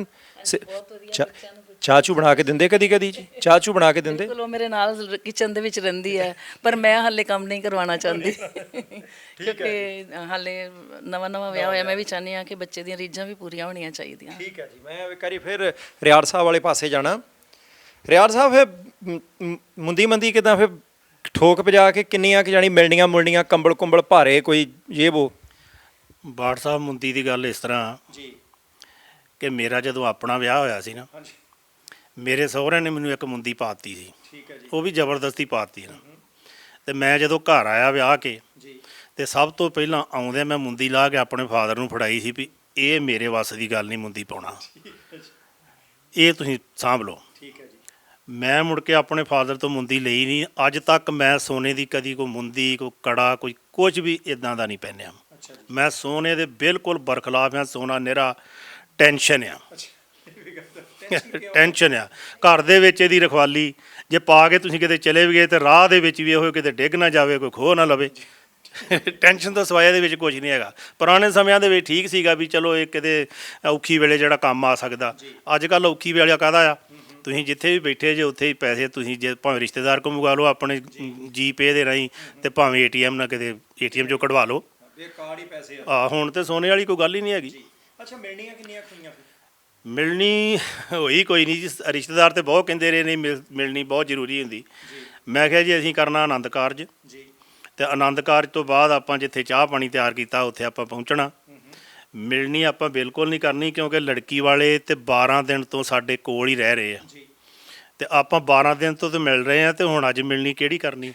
ਚਾਹ ਚੂ ਬਣਾ ਕੇ ਦਿੰਦੇ ਕਦੀ ਕਦੀ ਜੀ? ਚਾਹ ਚੂ ਬਣਾ ਕੇ ਦਿੰਦੇ? ਬਿਲਕੁਲ, ਉਹ ਮੇਰੇ ਨਾਲ ਕਿਚਨ ਦੇ ਵਿੱਚ ਰਹਿੰਦੀ ਹੈ, ਪਰ ਮੈਂ ਹਾਲੇ ਕੰਮ ਨਹੀਂ ਕਰਵਾਉਣਾ ਚਾਹੁੰਦੀ ਕਿਉਂਕਿ ਹਾਲੇ ਨਵਾਂ ਵਿਆਹ ਹੋਇਆ। ਮੈਂ ਵੀ ਚਾਹੁੰਦੀ ਹਾਂ ਕਿ ਬੱਚੇ ਦੀਆਂ ਰੀਝਾਂ ਵੀ ਪੂਰੀਆਂ ਹੋਣੀਆਂ ਚਾਹੀਦੀਆਂ। ਠੀਕ ਹੈ ਜੀ। ਮੈਂ ਇੱਕ ਵਾਰੀ ਫਿਰ ਰਿਆੜ ਸਾਹਿਬ ਵਾਲੇ ਪਾਸੇ ਜਾਣਾ। ਰਿਆੜ ਸਾਹਿਬ, ਫਿਰ ਮੁੰਦੀ ਮੰਦੀ ਕਿੱਦਾਂ, ਫਿਰ ਠੋਕ ਵਜਾ ਕੇ ਕਿੰਨੀਆਂ ਕਿ ਜਾਣੀ ਮਿਲਣੀਆਂ ਮੁਲਣੀਆਂ, ਕੰਬਲ ਕੁੰਬਲ ਭਾਰੇ, ਕੋਈ ਇਹ ਵੋ? ਬਾਠ ਸਾਹਿਬ, ਮੁੰਦੀ ਦੀ ਗੱਲ ਇਸ ਤਰ੍ਹਾਂ ਜੀ ਕਿ ਮੇਰਾ ਜਦੋਂ ਆਪਣਾ ਵਿਆਹ ਹੋਇਆ ਸੀ ਨਾ, ਮੇਰੇ ਸਹੁਰਿਆਂ ਨੇ ਮੈਨੂੰ ਇੱਕ ਮੁੰਦੀ ਪਾਤੀ ਸੀ। ਠੀਕ ਹੈ ਜੀ। ਉਹ ਵੀ ਜ਼ਬਰਦਸਤੀ ਪਾਤੀ ਨਾ। ਤੇ ਮੈਂ ਜਦੋਂ ਘਰ ਆਇਆ ਵਿਆਹ ਕੇ, ਜੀ। ਤੇ ਸਭ ਤੋਂ ਪਹਿਲਾਂ ਆਉਂਦਿਆਂ ਮੈਂ ਮੁੰਦੀ ਲਾ ਕੇ ਆਪਣੇ ਫਾਦਰ ਨੂੰ ਫੜਾਈ ਸੀ ਵੀ ਇਹ ਮੇਰੇ ਵੱਸ ਦੀ ਗੱਲ ਨਹੀਂ ਮੁੰਦੀ ਪਾਉਣਾ, ਇਹ ਤੁਸੀਂ ਸਾਂਭ ਲਓ। ਠੀਕ ਹੈ ਜੀ। ਮੈਂ ਮੁੜ ਕੇ ਆਪਣੇ ਫਾਦਰ ਤੋਂ ਮੁੰਦੀ ਲਈ ਨਹੀਂ। ਅੱਜ ਤੱਕ ਮੈਂ ਸੋਨੇ ਦੀ ਕਦੀ ਕੋਈ ਮੁੰਦੀ, ਕੋਈ ਕੜਾ, ਕੋਈ ਕੁਝ ਵੀ ਇਦਾਂ ਦਾ ਨਹੀਂ ਪਹਿਨਿਆ। ਮੈਂ ਸੋਨੇ ਦੇ ਬਿਲਕੁਲ ਬਰਖਲਾਫ ਹਾਂ। ਸੋਨਾ ਨਿਹਰਾ ਟੈਨਸ਼ਨ ਆ। ਟੈਨਸ਼ਨ ਆ। ਘਰ ਦੇ ਵਿੱਚ ਇਹਦੀ ਰਖਵਾਲੀ ਜੇ ਪਾ ਕੇ ਤੁਸੀਂ ਕਿਤੇ ਚਲੇ ਵੀ ਗਏ ਤੇ ਰਾਹ ਦੇ ਵਿੱਚ ਵੀ ਇਹੋ ਕਿਤੇ ਡਿੱਗ ਨਾ ਜਾਵੇ, ਕੋਈ ਖੋਹ ਨਾ ਲਵੇ। ਟੈਨਸ਼ਨ ਤਾਂ ਸਵਾਇਆ ਦੇ ਵਿੱਚ ਕੁਝ ਨਹੀਂ ਹੈਗਾ। ਪੁਰਾਣੇ ਸਮਿਆਂ ਦੇ ਵਿੱਚ ਠੀਕ ਸੀਗਾ ਵੀ ਚਲੋ ਇਹ ਕਿਤੇ ਔਖੀ ਵੇਲੇ ਜਿਹੜਾ ਕੰਮ ਆ ਸਕਦਾ। ਅੱਜ ਕੱਲ੍ਹ ਔਖੀ ਵੇਲੇ ਕਾਹਦਾ ਆ? ਤੁਸੀਂ ਜਿੱਥੇ ਵੀ ਬੈਠੇ ਜੇ ਉੱਥੇ ਹੀ ਪੈਸੇ ਤੁਸੀਂ ਜੇ ਭਾਵੇਂ ਰਿਸ਼ਤੇਦਾਰ ਕੋਲ ਮੰਗਾ ਲਓ ਆਪਣੇ ਜੀਪੇ ਦੇ ਰਾਹੀਂ, ਤੇ ਭਾਵੇਂ ATM ਨਾਲ ਕਿਤੇ ATM 'ਚੋਂ ਕਢਵਾ ਲਓ। ਕਾਰਡ ਹੀ ਪੈਸੇ ਆ। ਹੁਣ ਤੇ ਸੋਨੇ ਵਾਲੀ ਕੋਈ ਗੱਲ ਹੀ ਨਹੀਂ ਹੈਗੀ। ਅੱਛਾ, ਮਿਲਣੀਆਂ ਕਿੰਨੀਆਂ ਖਈਆਂ? ਮਿਲਣੀ ਹੋਈ ਕੋਈ ਨਹੀਂ ਜੀ। ਰਿਸ਼ਤੇਦਾਰ ਤੇ ਬਹੁਤ ਕਹਿੰਦੇ ਰਹੇ ਨੇ ਮਿਲਣੀ ਬਹੁਤ ਜ਼ਰੂਰੀ ਹੁੰਦੀ। ਮੈਂ ਕਿਹਾ ਜੀ ਅਸੀਂ ਕਰਨਾ ਆਨੰਦ ਕਾਰਜ ਜੀ, ਤੇ ਆਨੰਦ ਕਾਰਜ ਤੋਂ ਬਾਅਦ ਆਪਾਂ ਜਿੱਥੇ ਚਾਹ ਪਾਣੀ ਤਿਆਰ ਕੀਤਾ ਉੱਥੇ ਆਪਾਂ ਪਹੁੰਚਣਾ। ਮਿਲਣੀ ਆਪਾਂ ਬਿਲਕੁਲ ਨਹੀਂ ਕਰਨੀ, ਕਿਉਂਕਿ ਲੜਕੀ ਵਾਲੇ ਤੇ 12 ਦਿਨ ਤੋਂ ਸਾਡੇ ਕੋਲ ਹੀ ਰਹਿ ਰਹੇ ਆ, ਤੇ ਆਪਾਂ 12 ਦਿਨ ਤੋਂ ਤੇ ਮਿਲ ਰਹੇ ਆ, ਤੇ ਹੁਣ ਅੱਜ ਮਿਲਣੀ ਕਿਹੜੀ ਕਰਨੀ?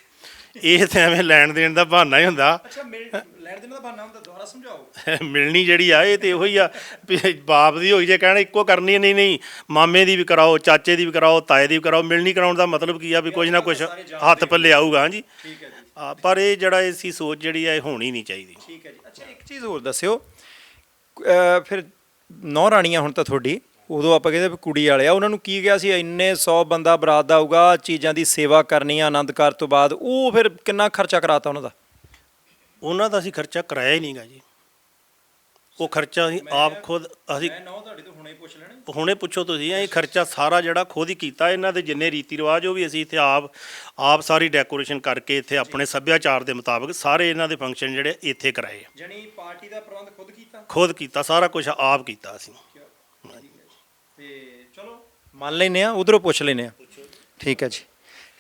ਇਹ ਤਾਂ ਐਵੇਂ ਲੈਣ ਦੇਣ ਦਾ ਬਹਾਨਾ ਹੀ ਹੁੰਦਾ। ਅੱਛਾ ਲੈਣ ਦੇਣ ਦਾ ਬਹਾਨਾ ਹੁੰਦਾ, ਦੁਬਾਰਾ ਸਮਝਾਓ। ਮਿਲਣੀ ਜਿਹੜੀ ਆ ਇਹ ਤੇ ਉਹੀ ਆ ਵੀ ਬਾਪ ਦੀ ਹੋਈ ਜੇ ਕਹਿਣਾ ਇੱਕੋ ਕਰਨੀ ਹੈ, ਨਹੀਂ ਨਹੀਂ ਮਾਮੇ ਦੀ ਵੀ ਕਰਾਓ, ਚਾਚੇ ਦੀ ਵੀ ਕਰਾਓ, ਤਾਏ ਦੀ ਵੀ ਕਰਾਓ। ਮਿਲਣੀ ਕਰਾਉਣ ਦਾ ਮਤਲਬ ਕੀ ਆ ਵੀ ਕੁਝ ਨਾ ਕੁਝ ਹੱਥ ਪੱਲੇ ਆਊਗਾ। ਹਾਂਜੀ ਠੀਕ ਹੈ ਜੀ, ਪਰ ਇਹ ਜਿਹੜਾ ਇਸੀ ਸੋਚ ਜਿਹੜੀ ਆ ਇਹ ਹੋਣੀ ਨਹੀਂ ਚਾਹੀਦੀ। ਠੀਕ ਹੈ ਜੀ। ਅੱਛਾ ਇੱਕ ਚੀਜ਼ ਹੋਰ ਦੱਸਿਓ, ਫਿਰ ਨੌ ਰਾਣੀਆਂ ਹੁਣ ਤਾਂ ਤੁਹਾਡੀ, ਉਦੋਂ ਆਪਾਂ ਕਹਿੰਦੇ ਵੀ ਕੁੜੀ ਵਾਲੇ ਆ, ਉਹਨਾਂ ਨੂੰ ਕੀ ਗਿਆ ਸੀ ਇੰਨੇ 100 ਬੰਦਾ ਬਰਾਤ ਦਾ ਆਊਗਾ, ਚੀਜ਼ਾਂ ਦੀ ਸੇਵਾ ਕਰਨੀ ਆ ਆਨੰਦ ਕਾਰਜ ਤੋਂ ਬਾਅਦ, ਉਹ ਫਿਰ ਕਿੰਨਾ ਖਰਚਾ ਕਰਾਤਾ ਉਹਨਾਂ ਦਾ? ਉਹਨਾਂ ਦਾ ਅਸੀਂ ਖਰਚਾ ਕਰਾਇਆ ਹੀ ਨਹੀਂਗਾ ਜੀ। ਉਹ ਖਰਚਾ ਅਸੀਂ ਆਪ ਖੁਦ ਅਸੀਂ ਨੌ ਤੁਹਾਡੇ ਤੋਂ ਹੁਣੇ ਪੁੱਛ ਲੈਣੇ। ਹੁਣੇ ਪੁੱਛੋ ਤੁਸੀਂ, ਇਹ ਖਰਚਾ ਸਾਰਾ ਜਿਹੜਾ ਖੁਦ ਹੀ ਕੀਤਾ। ਇਹਨਾਂ ਦੇ ਜਿੰਨੇ ਰੀਤੀ ਰਿਵਾਜ ਉਹ ਵੀ ਅਸੀਂ ਇੱਥੇ ਆਪ ਸਾਰੀ ਡੈਕੋਰੇਸ਼ਨ ਕਰਕੇ ਇੱਥੇ ਆਪਣੇ ਸੱਭਿਆਚਾਰ ਦੇ ਮੁਤਾਬਕ ਸਾਰੇ ਇਹਨਾਂ ਦੇ ਫੰਕਸ਼ਨ ਜਿਹੜੇ ਇੱਥੇ ਕਰਾਏ ਆ। ਜਾਨੀ ਪਾਰਟੀ ਦਾ ਪ੍ਰਬੰਧ ਖੁਦ ਕੀਤਾ? ਖੁਦ ਕੀਤਾ, ਸਾਰਾ ਕੁਝ ਆਪ ਕੀਤਾ ਅਸੀਂ। ਤੇ ਚਲੋ ਮੰਨ ਲੈਨੇ ਆ, ਉਧਰੋਂ ਪੁੱਛ ਲੈਨੇ ਆ। ਠੀਕ ਹੈ ਜੀ,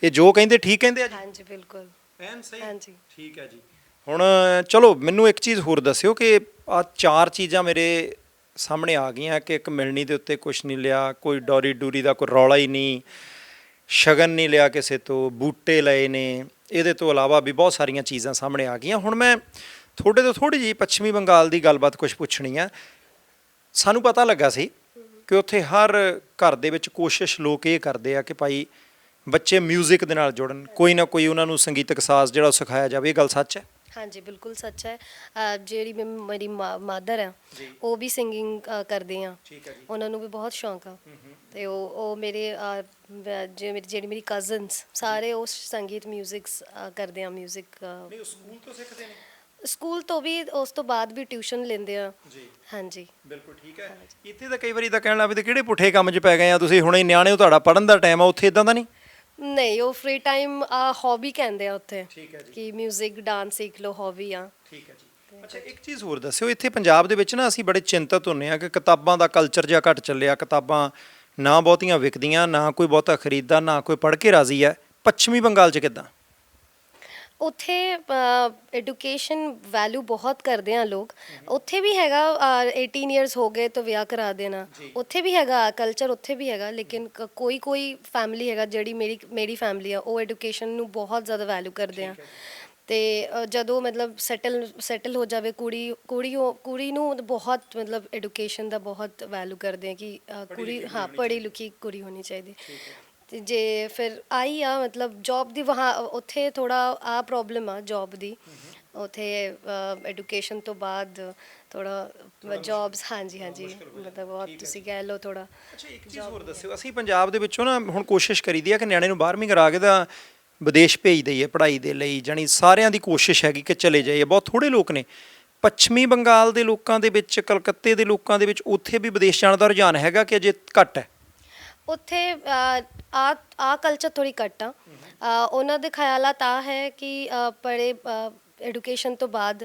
ਇਹ ਜੋ ਕਹਿੰਦੇ ਠੀਕ ਕਹਿੰਦੇ ਆ ਜੀ? ਹਾਂਜੀ ਬਿਲਕੁਲ ਐਨ ਸਹੀ। ਹਾਂਜੀ ਠੀਕ ਹੈ ਜੀ। ਹੁਣ ਚਲੋ ਮੈਨੂੰ ਇੱਕ ਚੀਜ਼ ਹੋਰ ਦੱਸਿਓ ਕਿ ਆ 4 ਚੀਜ਼ਾਂ ਮੇਰੇ ਸਾਹਮਣੇ ਆ ਗਈਆਂ ਕਿ ਇੱਕ ਮਿਲਣੀ ਦੇ ਉੱਤੇ ਕੁਝ ਨਹੀਂ ਲਿਆ, ਕੋਈ ਡੋਰੀ ਡੂਰੀ ਦਾ ਕੋਈ ਰੌਲਾ ਹੀ ਨਹੀਂ, ਸ਼ਗਨ ਨਹੀਂ ਲਿਆ ਕਿਸੇ ਤੋਂ, ਬੂਟੇ ਲਏ ਨੇ, ਇਹਦੇ ਤੋਂ ਇਲਾਵਾ ਵੀ ਬਹੁਤ ਸਾਰੀਆਂ ਚੀਜ਼ਾਂ ਸਾਹਮਣੇ ਆ ਗਈਆਂ। ਹੁਣ ਮੈਂ ਤੁਹਾਡੇ ਤੋਂ ਥੋੜ੍ਹੀ ਜਿਹੀ ਪੱਛਮੀ ਬੰਗਾਲ ਦੀ ਗੱਲਬਾਤ ਕੁਝ ਪੁੱਛਣੀ ਆ। ਸਾਨੂੰ ਪਤਾ ਲੱਗਾ ਸੀ ਕਿ ਉੱਥੇ ਹਰ ਘਰ ਦੇ ਵਿੱਚ ਕੋਸ਼ਿਸ਼ ਲੋਕ ਇਹ ਕਰਦੇ ਆ ਕਿ ਭਾਈ ਬੱਚੇ ਮਿਊਜ਼ਿਕ ਦੇ ਨਾਲ ਜੁੜਨ, ਕੋਈ ਨਾ ਕੋਈ ਉਹਨਾਂ ਨੂੰ ਸੰਗੀਤਕ ਸਾਜ਼ ਜਿਹੜਾ ਉਹ ਸਿਖਾਇਆ ਜਾਵੇ। ਇਹ ਗੱਲ ਸੱਚ ਹੈ? ਹਾਂਜੀ ਬਿਲਕੁਲ ਸੱਚ ਹੈ। ਜਿਹੜੀ ਮੇਰੀ ਮਾਦਰ ਆ ਉਹ ਵੀ ਸਿੰਗਿੰਗ ਕਰਦੇ ਆ। ਠੀਕ ਹੈ ਜੀ। ਉਹਨਾਂ ਨੂੰ ਵੀ ਬਹੁਤ ਸ਼ੌਂਕ ਆ ਤੇ ਉਹ ਮੇਰੇ ਜਿਹੜੀ ਮੇਰੀ ਕਜ਼ਨਸ ਸਾਰੇ ਉਹ ਸੰਗੀਤ ਮਿਊਜ਼ਿਕਸ ਕਰਦੇ ਆ। ਮਿਊਜ਼ਿਕ ਨਹੀਂ, ਉਹ ਸਕੂਲ ਤੋਂ ਸਿੱਖਦੇ ਨੇ? ਸਕੂਲ ਤੋਂ ਵੀ, ਉਸ ਤੋਂ ਬਾਅਦ ਵੀ ਟਿਊਸ਼ਨ ਲੈਂਦੇ ਆ ਜੀ ਹਾਂਜੀ। ਬਿਲਕੁਲ ਠੀਕ ਹੈ। ਇੱਥੇ ਤਾਂ ਕਈ ਵਾਰੀ ਤਾਂ ਕਹਿਣ ਲੱਗ ਪਏ ਕਿਹੜੇ ਪੁੱਠੇ ਕੰਮ 'ਚ ਪੈ ਗਏ ਆ ਤੁਸੀਂ, ਹੁਣੇ ਨਿਆਣੇ ਹੋ, ਤੁਹਾਡਾ ਪੜ੍ਹਨ ਦਾ ਟਾਈਮ ਆ। ਉੱਥੇ ਇਦਾਂ ਦਾ ਨਹੀਂ? ਨਹੀਂ, ਉਹ ਫ੍ਰੀ ਟਾਈਮ ਹੌਬੀ ਕਹਿੰਦੇ ਆ ਉੱਥੇ ਠੀਕ ਹੈ ਜੀ। ਕਿ ਮਿਊਜ਼ਿਕ ਡਾਂਸ ਸਿੱਖ ਲਓ, ਹੌਬੀ ਆ। ਠੀਕ ਹੈ ਜੀ। ਅੱਛਾ ਇੱਕ ਚੀਜ਼ ਹੋਰ ਦੱਸਿਓ, ਇੱਥੇ ਪੰਜਾਬ ਦੇ ਵਿੱਚ ਨਾ ਅਸੀਂ ਬੜੇ ਚਿੰਤਤ ਹੁੰਦੇ ਆ ਕਿ ਕਿਤਾਬਾਂ ਦਾ ਕਲਚਰ ਜਿਹਾ ਘੱਟ ਚੱਲਿਆ, ਕਿਤਾਬਾਂ ਨਾ ਬਹੁਤੀਆਂ ਵਿਕਦੀਆਂ, ਨਾ ਕੋਈ ਬਹੁਤਾ ਖਰੀਦਦਾ, ਨਾ ਕੋਈ ਪੜ੍ਹ ਕੇ ਰਾਜ਼ੀ ਹੈ। ਪੱਛਮੀ ਬੰਗਾਲ 'ਚ ਕਿੱਦਾਂ? ਉੱਥੇ ਐਡੂਕੇਸ਼ਨ ਵੈਲਿਊ ਬਹੁਤ ਕਰਦੇ ਆ ਲੋਕ। ਉੱਥੇ ਵੀ ਹੈਗਾ 18 ਇਅਰਸ ਹੋ ਗਏ ਤਾਂ ਵਿਆਹ ਕਰਾ ਦੇਣਾ, ਉੱਥੇ ਵੀ ਹੈਗਾ ਕਲਚਰ, ਉੱਥੇ ਵੀ ਹੈਗਾ। ਲੇਕਿਨ ਕੋਈ ਫੈਮਿਲੀ ਹੈਗਾ, ਜਿਹੜੀ ਮੇਰੀ ਫੈਮਿਲੀ ਆ, ਉਹ ਐਡੂਕੇਸ਼ਨ ਨੂੰ ਬਹੁਤ ਜ਼ਿਆਦਾ ਵੈਲਿਊ ਕਰਦੇ ਆ। ਤੇ ਜਦੋਂ ਮਤਲਬ ਸੈਟਲ ਹੋ ਜਾਵੇ ਕੁੜੀ ਨੂੰ ਬਹੁਤ ਮਤਲਬ ਐਡੂਕੇਸ਼ਨ ਦਾ ਬਹੁਤ ਵੈਲਿਊ ਕਰਦੇ ਆ ਕਿ ਕੁੜੀ ਪੜ੍ਹੀ ਲਿਖੀ ਕੁੜੀ ਹੋਣੀ ਚਾਹੀਦੀ। ਤੇ ਜੇ ਫਿਰ ਆਈ ਆ ਮਤਲਬ ਜੌਬ ਦੀ ਉੱਥੇ ਥੋੜਾ ਆ ਪ੍ਰੋਬਲਮ ਆ ਜੌਬ ਦੀ। ਉੱਥੇ ਐਡੂਕੇਸ਼ਨ ਤੋਂ ਬਾਅਦ ਥੋੜਾ ਜੌਬਸ ਹਾਂਜੀ ਮਤਲਬ ਬਹੁਤ ਤੁਸੀਂ ਕਹਿ ਲਓ ਥੋੜਾ। ਅੱਛਾ ਇੱਕ ਚੀਜ਼ ਹੋਰ ਦੱਸਿਓ, ਅਸੀਂ ਪੰਜਾਬ ਦੇ ਵਿੱਚੋਂ ਨਾ ਹੁਣ ਕੋਸ਼ਿਸ਼ ਕਰੀਦੀ ਆ ਕਿ ਨਿਆਣੇ ਨੂੰ 12ਵੀਂ ਕਰਾ ਕੇ ਤਾਂ ਵਿਦੇਸ਼ ਭੇਜ ਦਈਏ ਪੜ੍ਹਾਈ ਦੇ ਲਈ, ਜਾਣੀ ਸਾਰਿਆਂ ਦੀ ਕੋਸ਼ਿਸ਼ ਹੈਗੀ ਕਿ ਚਲੇ ਜਾਈਏ। ਬਹੁਤ ਥੋੜ੍ਹੇ ਲੋਕ ਨੇ। ਪੱਛਮੀ ਬੰਗਾਲ ਦੇ ਲੋਕਾਂ ਦੇ ਵਿੱਚ, ਕਲਕੱਤੇ ਦੇ ਲੋਕਾਂ ਦੇ ਵਿੱਚ ਉੱਥੇ ਵੀ ਵਿਦੇਸ਼ ਜਾਣ ਦਾ ਰੁਝਾਨ ਹੈਗਾ ਕਿ ਅਜੇ ਘੱਟ ਹੈ? ਉੱਥੇ ਆ ਕਲਚਰ ਥੋੜੀ ਘੱਟ ਆ। ਉਹਨਾਂ ਦੇ ਖਿਆਲਾਤ ਆ ਹੈ ਕਿ ਪੜ੍ਹੇ ਐਡੂਕੇਸ਼ਨ ਤੋਂ ਬਾਅਦ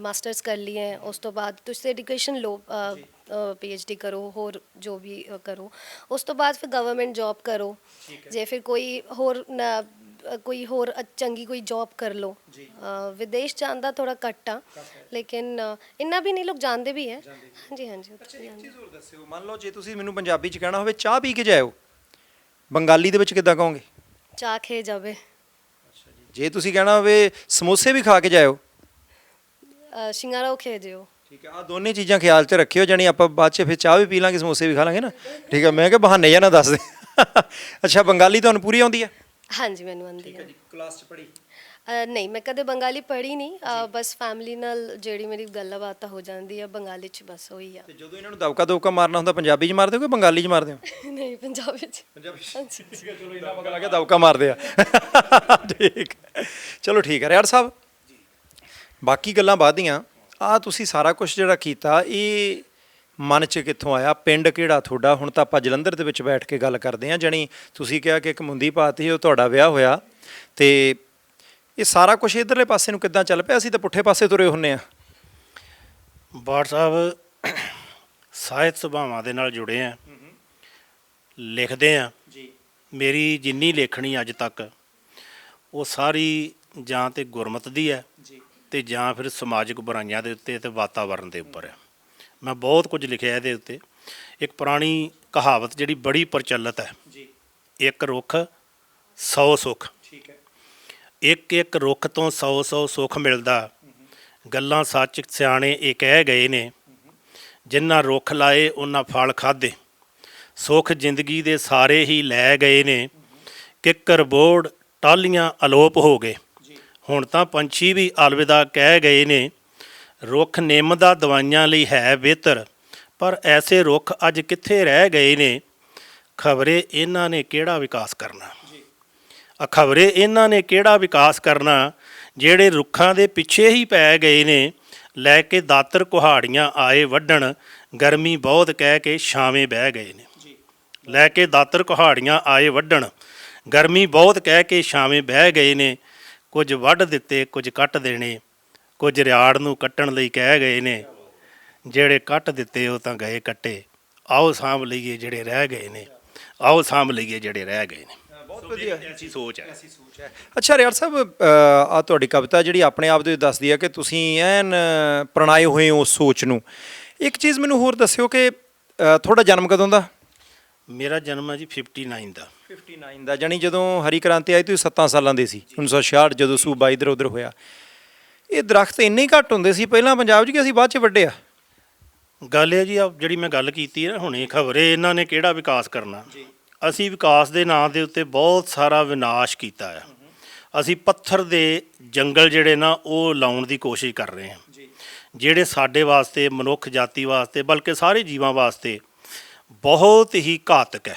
ਮਾਸਟਰਸ ਕਰ ਲਈਏ, ਉਸ ਤੋਂ ਬਾਅਦ ਤੁਸੀਂ ਐਡੂਕੇਸ਼ਨ ਲਓ, PhD ਕਰੋ, ਹੋਰ ਜੋ ਵੀ ਕਰੋ, ਉਸ ਤੋਂ ਬਾਅਦ ਫਿਰ ਗਵਰਨਮੈਂਟ ਜੌਬ ਕਰੋ। ਜੇ ਫਿਰ ਕੋਈ ਹੋਰ ਚੰਗੀ ਕੋਈ ਜੌਬ ਕਰ ਲਓ। ਵਿਦੇਸ਼ ਜਾਣ ਦਾ ਥੋੜਾ ਘੱਟ ਆ, ਲੇਕਿਨ ਇੰਨਾ ਵੀ ਨਹੀਂ, ਲੋਕ ਜਾਣਦੇ ਵੀ ਹੈ। ਹਾਂਜੀ ਅੱਛਾ ਇੱਕ ਚੀਜ਼ ਹੋਰ ਦੱਸਿਓ, ਮੰਨ ਲਓ ਜੇ ਤੁਸੀਂ ਮੈਨੂੰ ਪੰਜਾਬੀ 'ਚ ਕਹਿਣਾ ਹੋਵੇ ਚਾਹ ਪੀ ਕੇ ਜਾਇਓ, ਬੰਗਾਲੀ ਦੇ ਵਿੱਚ ਕਿੱਦਾਂ ਕਹੋਗੇ? ਚਾਹ ਖੇ ਜਾਵੇ। ਜੇ ਤੁਸੀਂ ਕਹਿਣਾ ਹੋਵੇ ਸਮੋਸੇ ਵੀ ਖਾ ਕੇ ਜਾਇਓ? ਸ਼ਿੰਗਾਰਾ ਖੇ ਜਿਓ। ਠੀਕ ਹੈ, ਆ ਦੋਨੇ ਚੀਜ਼ਾਂ ਖਿਆਲ 'ਚ ਰੱਖਿਓ, ਜਾਣੀ ਆਪਾਂ ਬਾਅਦ 'ਚ ਫਿਰ ਚਾਹ ਵੀ ਪੀ ਲਾਂਗੇ, ਸਮੋਸੇ ਵੀ ਖਾ ਲਾਂਗੇ ਨਾ। ਠੀਕ ਹੈ, ਮੈਂ ਕਿਹਾ ਬਹਾਨੇ ਜਾਂ ਨਾ ਦੱਸ ਦੇ। ਅੱਛਾ ਬੰਗਾਲੀ ਤੁਹਾਨੂੰ ਪੂਰੀ ਆਉਂਦੀ ਹੈ? ਹਾਂਜੀ ਮੈਨੂੰ ਆਉਂਦੀ ਹੈ। ਕਲਾਸ 'ਚ ਪੜ੍ਹੀ? ਨਹੀਂ, ਮੈਂ ਕਦੇ ਬੰਗਾਲੀ ਪੜ੍ਹੀ ਨਹੀਂ। ਬਸ ਫੈਮਿਲੀ ਨਾਲ ਜਿਹੜੀ ਮੇਰੀ ਗੱਲਬਾਤ ਹੋ ਜਾਂਦੀ ਆ ਬੰਗਾਲੀ 'ਚ, ਬਸ ਉਹੀ ਆ। ਤੇ ਜਦੋਂ ਇਹਨਾਂ ਨੂੰ ਦਬਕਾ ਮਾਰਨਾ ਹੁੰਦਾ ਪੰਜਾਬੀ 'ਚ ਮਾਰਦੇ ਹੋ ਕਿ ਬੰਗਾਲੀ 'ਚ ਮਾਰਦੇ ਹੋ? ਨਹੀਂ, ਪੰਜਾਬੀ 'ਚ। ਪੰਜਾਬੀ 'ਚ? ਠੀਕ ਹੈ, ਚਲੋ ਇੰਨਾ ਪਤਾ ਲੱਗ ਗਿਆ ਦਬਕਾ ਮਾਰਦੇ ਆ। ਠੀਕ ਚਲੋ ਠੀਕ ਹੈ ਰਿਆੜ ਸਾਹਿਬ, ਬਾਕੀ ਗੱਲਾਂ ਬਾਅਦ ਦੀਆਂ। ਆ ਤੁਸੀਂ ਸਾਰਾ ਕੁਝ ਜਿਹੜਾ ਕੀਤਾ ਇਹ ਮਨ 'ਚ ਕਿੱਥੋਂ ਆਇਆ? ਪਿੰਡ ਕਿਹੜਾ ਤੁਹਾਡਾ? ਹੁਣ ਤਾਂ ਆਪਾਂ ਜਲੰਧਰ ਦੇ ਵਿੱਚ ਬੈਠ ਕੇ ਗੱਲ ਕਰਦੇ ਹਾਂ। ਜਾਣੀ ਤੁਸੀਂ ਕਿਹਾ ਕਿ ਇੱਕ ਮੁੰਦੀ ਪਾਤੀ, ਉਹ ਤੁਹਾਡਾ ਵਿਆਹ ਹੋਇਆ, ਤੇ ਇਹ ਸਾਰਾ ਕੁਝ ਇਧਰਲੇ ਪਾਸੇ ਨੂੰ ਕਿੱਦਾਂ ਚੱਲ ਪਿਆ? ਅਸੀਂ ਤਾਂ ਪੁੱਠੇ ਪਾਸੇ ਤੁਰੇ ਹੁੰਨੇ ਆ। ਬਾਠ ਸਾਹਿਬ ਸਾਹਿਤ ਸੁਭਾਵਾਂ ਦੇ ਨਾਲ ਜੁੜੇ ਆ, ਲਿਖਦੇ ਆ ਜੀ। ਮੇਰੀ ਜਿੰਨੀ ਲੇਖਣੀ ਅੱਜ ਤੱਕ ਉਹ ਸਾਰੀ ਜਾਂ ਤੇ ਗੁਰਮਤ ਦੀ ਹੈ ਜੀ, ਤੇ ਜਾਂ ਫਿਰ ਸਮਾਜਿਕ ਬੁਰਾਈਆਂ ਦੇ ਉੱਤੇ ਤੇ ਵਾਤਾਵਰਣ ਦੇ ਉੱਪਰ ਹੈ। ਮੈਂ ਬਹੁਤ ਕੁਝ ਲਿਖਿਆ ਇਹਦੇ ਉੱਤੇ। ਇੱਕ ਪੁਰਾਣੀ ਕਹਾਵਤ ਜਿਹੜੀ ਬੜੀ ਪ੍ਰਚਲਿਤ ਹੈ ਜੀ, ਇੱਕ ਰੁੱਖ 100 ਸੁੱਖ। ਠੀਕ ਹੈ। ਇੱਕ ਇੱਕ ਰੁੱਖ ਤੋਂ 100 ਸੁੱਖ ਮਿਲਦਾ, ਗੱਲਾਂ ਸੱਚ ਸਿਆਣੇ ਇਹ ਕਹਿ ਗਏ ਨੇ, ਜਿਨ੍ਹਾਂ ਰੁੱਖ ਲਾਏ ਉਹਨਾਂ ਫਲ ਖਾਧੇ, ਸੁੱਖ ਜ਼ਿੰਦਗੀ ਦੇ ਸਾਰੇ ਹੀ ਲੈ ਗਏ ਨੇ, ਕਿੱਕਰ ਬੋੜ ਟਾਹਲੀਆਂ ਅਲੋਪ ਹੋ ਗਏ, ਹੁਣ ਤਾਂ ਪੰਛੀ ਵੀ ਅਲਵਿਦਾ ਕਹਿ ਗਏ ਨੇ, ਰੁੱਖ ਨਿੰਮ ਦਾ ਦਵਾਈਆਂ ਲਈ ਹੈ ਬਿਹਤਰ, ਪਰ ਐਸੇ ਰੁੱਖ ਅੱਜ ਕਿੱਥੇ ਰਹਿ ਗਏ ਨੇ, ਖਬਰੇ ਇਹਨਾਂ ਨੇ ਕਿਹੜਾ ਵਿਕਾਸ ਕਰਨਾ, ਖਬਰੇ ਇਹਨਾਂ ਨੇ ਕਿਹੜਾ ਵਿਕਾਸ ਕਰਨਾ, ਜਿਹੜੇ ਰੁੱਖਾਂ ਦੇ ਪਿੱਛੇ ਹੀ ਪੈ ਗਏ ਨੇ, ਲੈ ਕੇ ਦਾਤਰ ਕੁਹਾੜੀਆਂ ਆਏ ਵੱਢਣ, ਗਰਮੀ ਬਹੁਤ ਕਹਿ ਕੇ ਛਾਵੇਂ ਬਹਿ ਗਏ ਨੇ, ਲੈ ਕੇ ਦਾਤਰ ਕੁਹਾੜੀਆਂ ਆਏ ਵੱਢਣ, ਗਰਮੀ ਬਹੁਤ ਕਹਿ ਕੇ ਛਾਵੇਂ ਬਹਿ ਗਏ ਨੇ, ਕੁਝ ਵੱਢ ਦਿੱਤੇ ਕੁਝ ਕੱਟ ਦੇਣੇ, ਕੁਝ ਰਿਆੜ ਨੂੰ ਕੱਟਣ ਲਈ ਕਹਿ ਗਏ ਨੇ, ਜਿਹੜੇ ਕੱਟ ਦਿੱਤੇ ਉਹ ਤਾਂ ਗਏ ਕੱਟੇ, ਆਓ ਸਾਂਭ ਲਈਏ ਜਿਹੜੇ ਰਹਿ ਗਏ ਨੇ, ਆਓ ਸਾਂਭ ਲਈਏ ਜਿਹੜੇ ਰਹਿ ਗਏ ਨੇ। ਬਹੁਤ ਵਧੀਆ ਐਸੀ ਸੋਚ ਹੈ। ਅੱਛਾ ਰਿਆੜ ਸਾਹਿਬ, ਆ ਤੁਹਾਡੀ ਕਵਿਤਾ ਜਿਹੜੀ ਆਪਣੇ ਆਪ ਦੇ ਦੱਸਦੀ ਹੈ ਕਿ ਤੁਸੀਂ ਐਨ ਪ੍ਰਣਾਏ ਹੋਏ ਹੋ ਉਸ ਸੋਚ ਨੂੰ। ਇੱਕ ਚੀਜ਼ ਮੈਨੂੰ ਹੋਰ ਦੱਸਿਓ ਕਿ ਤੁਹਾਡਾ ਜਨਮ ਕਦੋਂ ਦਾ? ਮੇਰਾ ਜਨਮ ਹੈ ਜੀ 59 ਦਾ। 59 ਦਾ, ਜਾਣੀ ਜਦੋਂ ਹਰੀ ਕ੍ਰਾਂਤੀ ਆਈ ਤੁਸੀਂ 7 ਸਾਲਾਂ ਦੇ ਸੀ, 1966 ਜਦੋਂ ਸੂਬਾ ਇੱਧਰ ਉੱਧਰ ਹੋਇਆ। ਇਹ ਦਰਖਤ ਇੰਨੇ ਹੀ ਘੱਟ ਹੁੰਦੇ ਸੀ ਪਹਿਲਾਂ ਪੰਜਾਬ 'ਚ ਕਿ ਅਸੀਂ ਬਾਅਦ 'ਚ ਵੱਡੇ ਆ? ਗੱਲ ਹੈ ਜੀ, ਆ ਜਿਹੜੀ ਮੈਂ ਗੱਲ ਕੀਤੀ ਹੈ ਨਾ ਹੁਣੇ, ਖਬਰੇ ਇਹਨਾਂ ਨੇ ਕਿਹੜਾ ਵਿਕਾਸ ਕਰਨਾ, ਅਸੀਂ ਵਿਕਾਸ ਦੇ ਨਾਂ ਦੇ ਉੱਤੇ ਬਹੁਤ ਸਾਰਾ ਵਿਨਾਸ਼ ਕੀਤਾ ਹੈ। ਅਸੀਂ ਪੱਥਰ ਦੇ ਜੰਗਲ ਜਿਹੜੇ ਨਾ ਉਹ ਲਾਉਣ ਦੀ ਕੋਸ਼ਿਸ਼ ਕਰ ਰਹੇ ਹਾਂ, ਜਿਹੜੇ ਸਾਡੇ ਵਾਸਤੇ, ਮਨੁੱਖ ਜਾਤੀ ਵਾਸਤੇ, ਬਲਕਿ ਸਾਰੇ ਜੀਵਾਂ ਵਾਸਤੇ ਬਹੁਤ ਹੀ ਘਾਤਕ ਹੈ।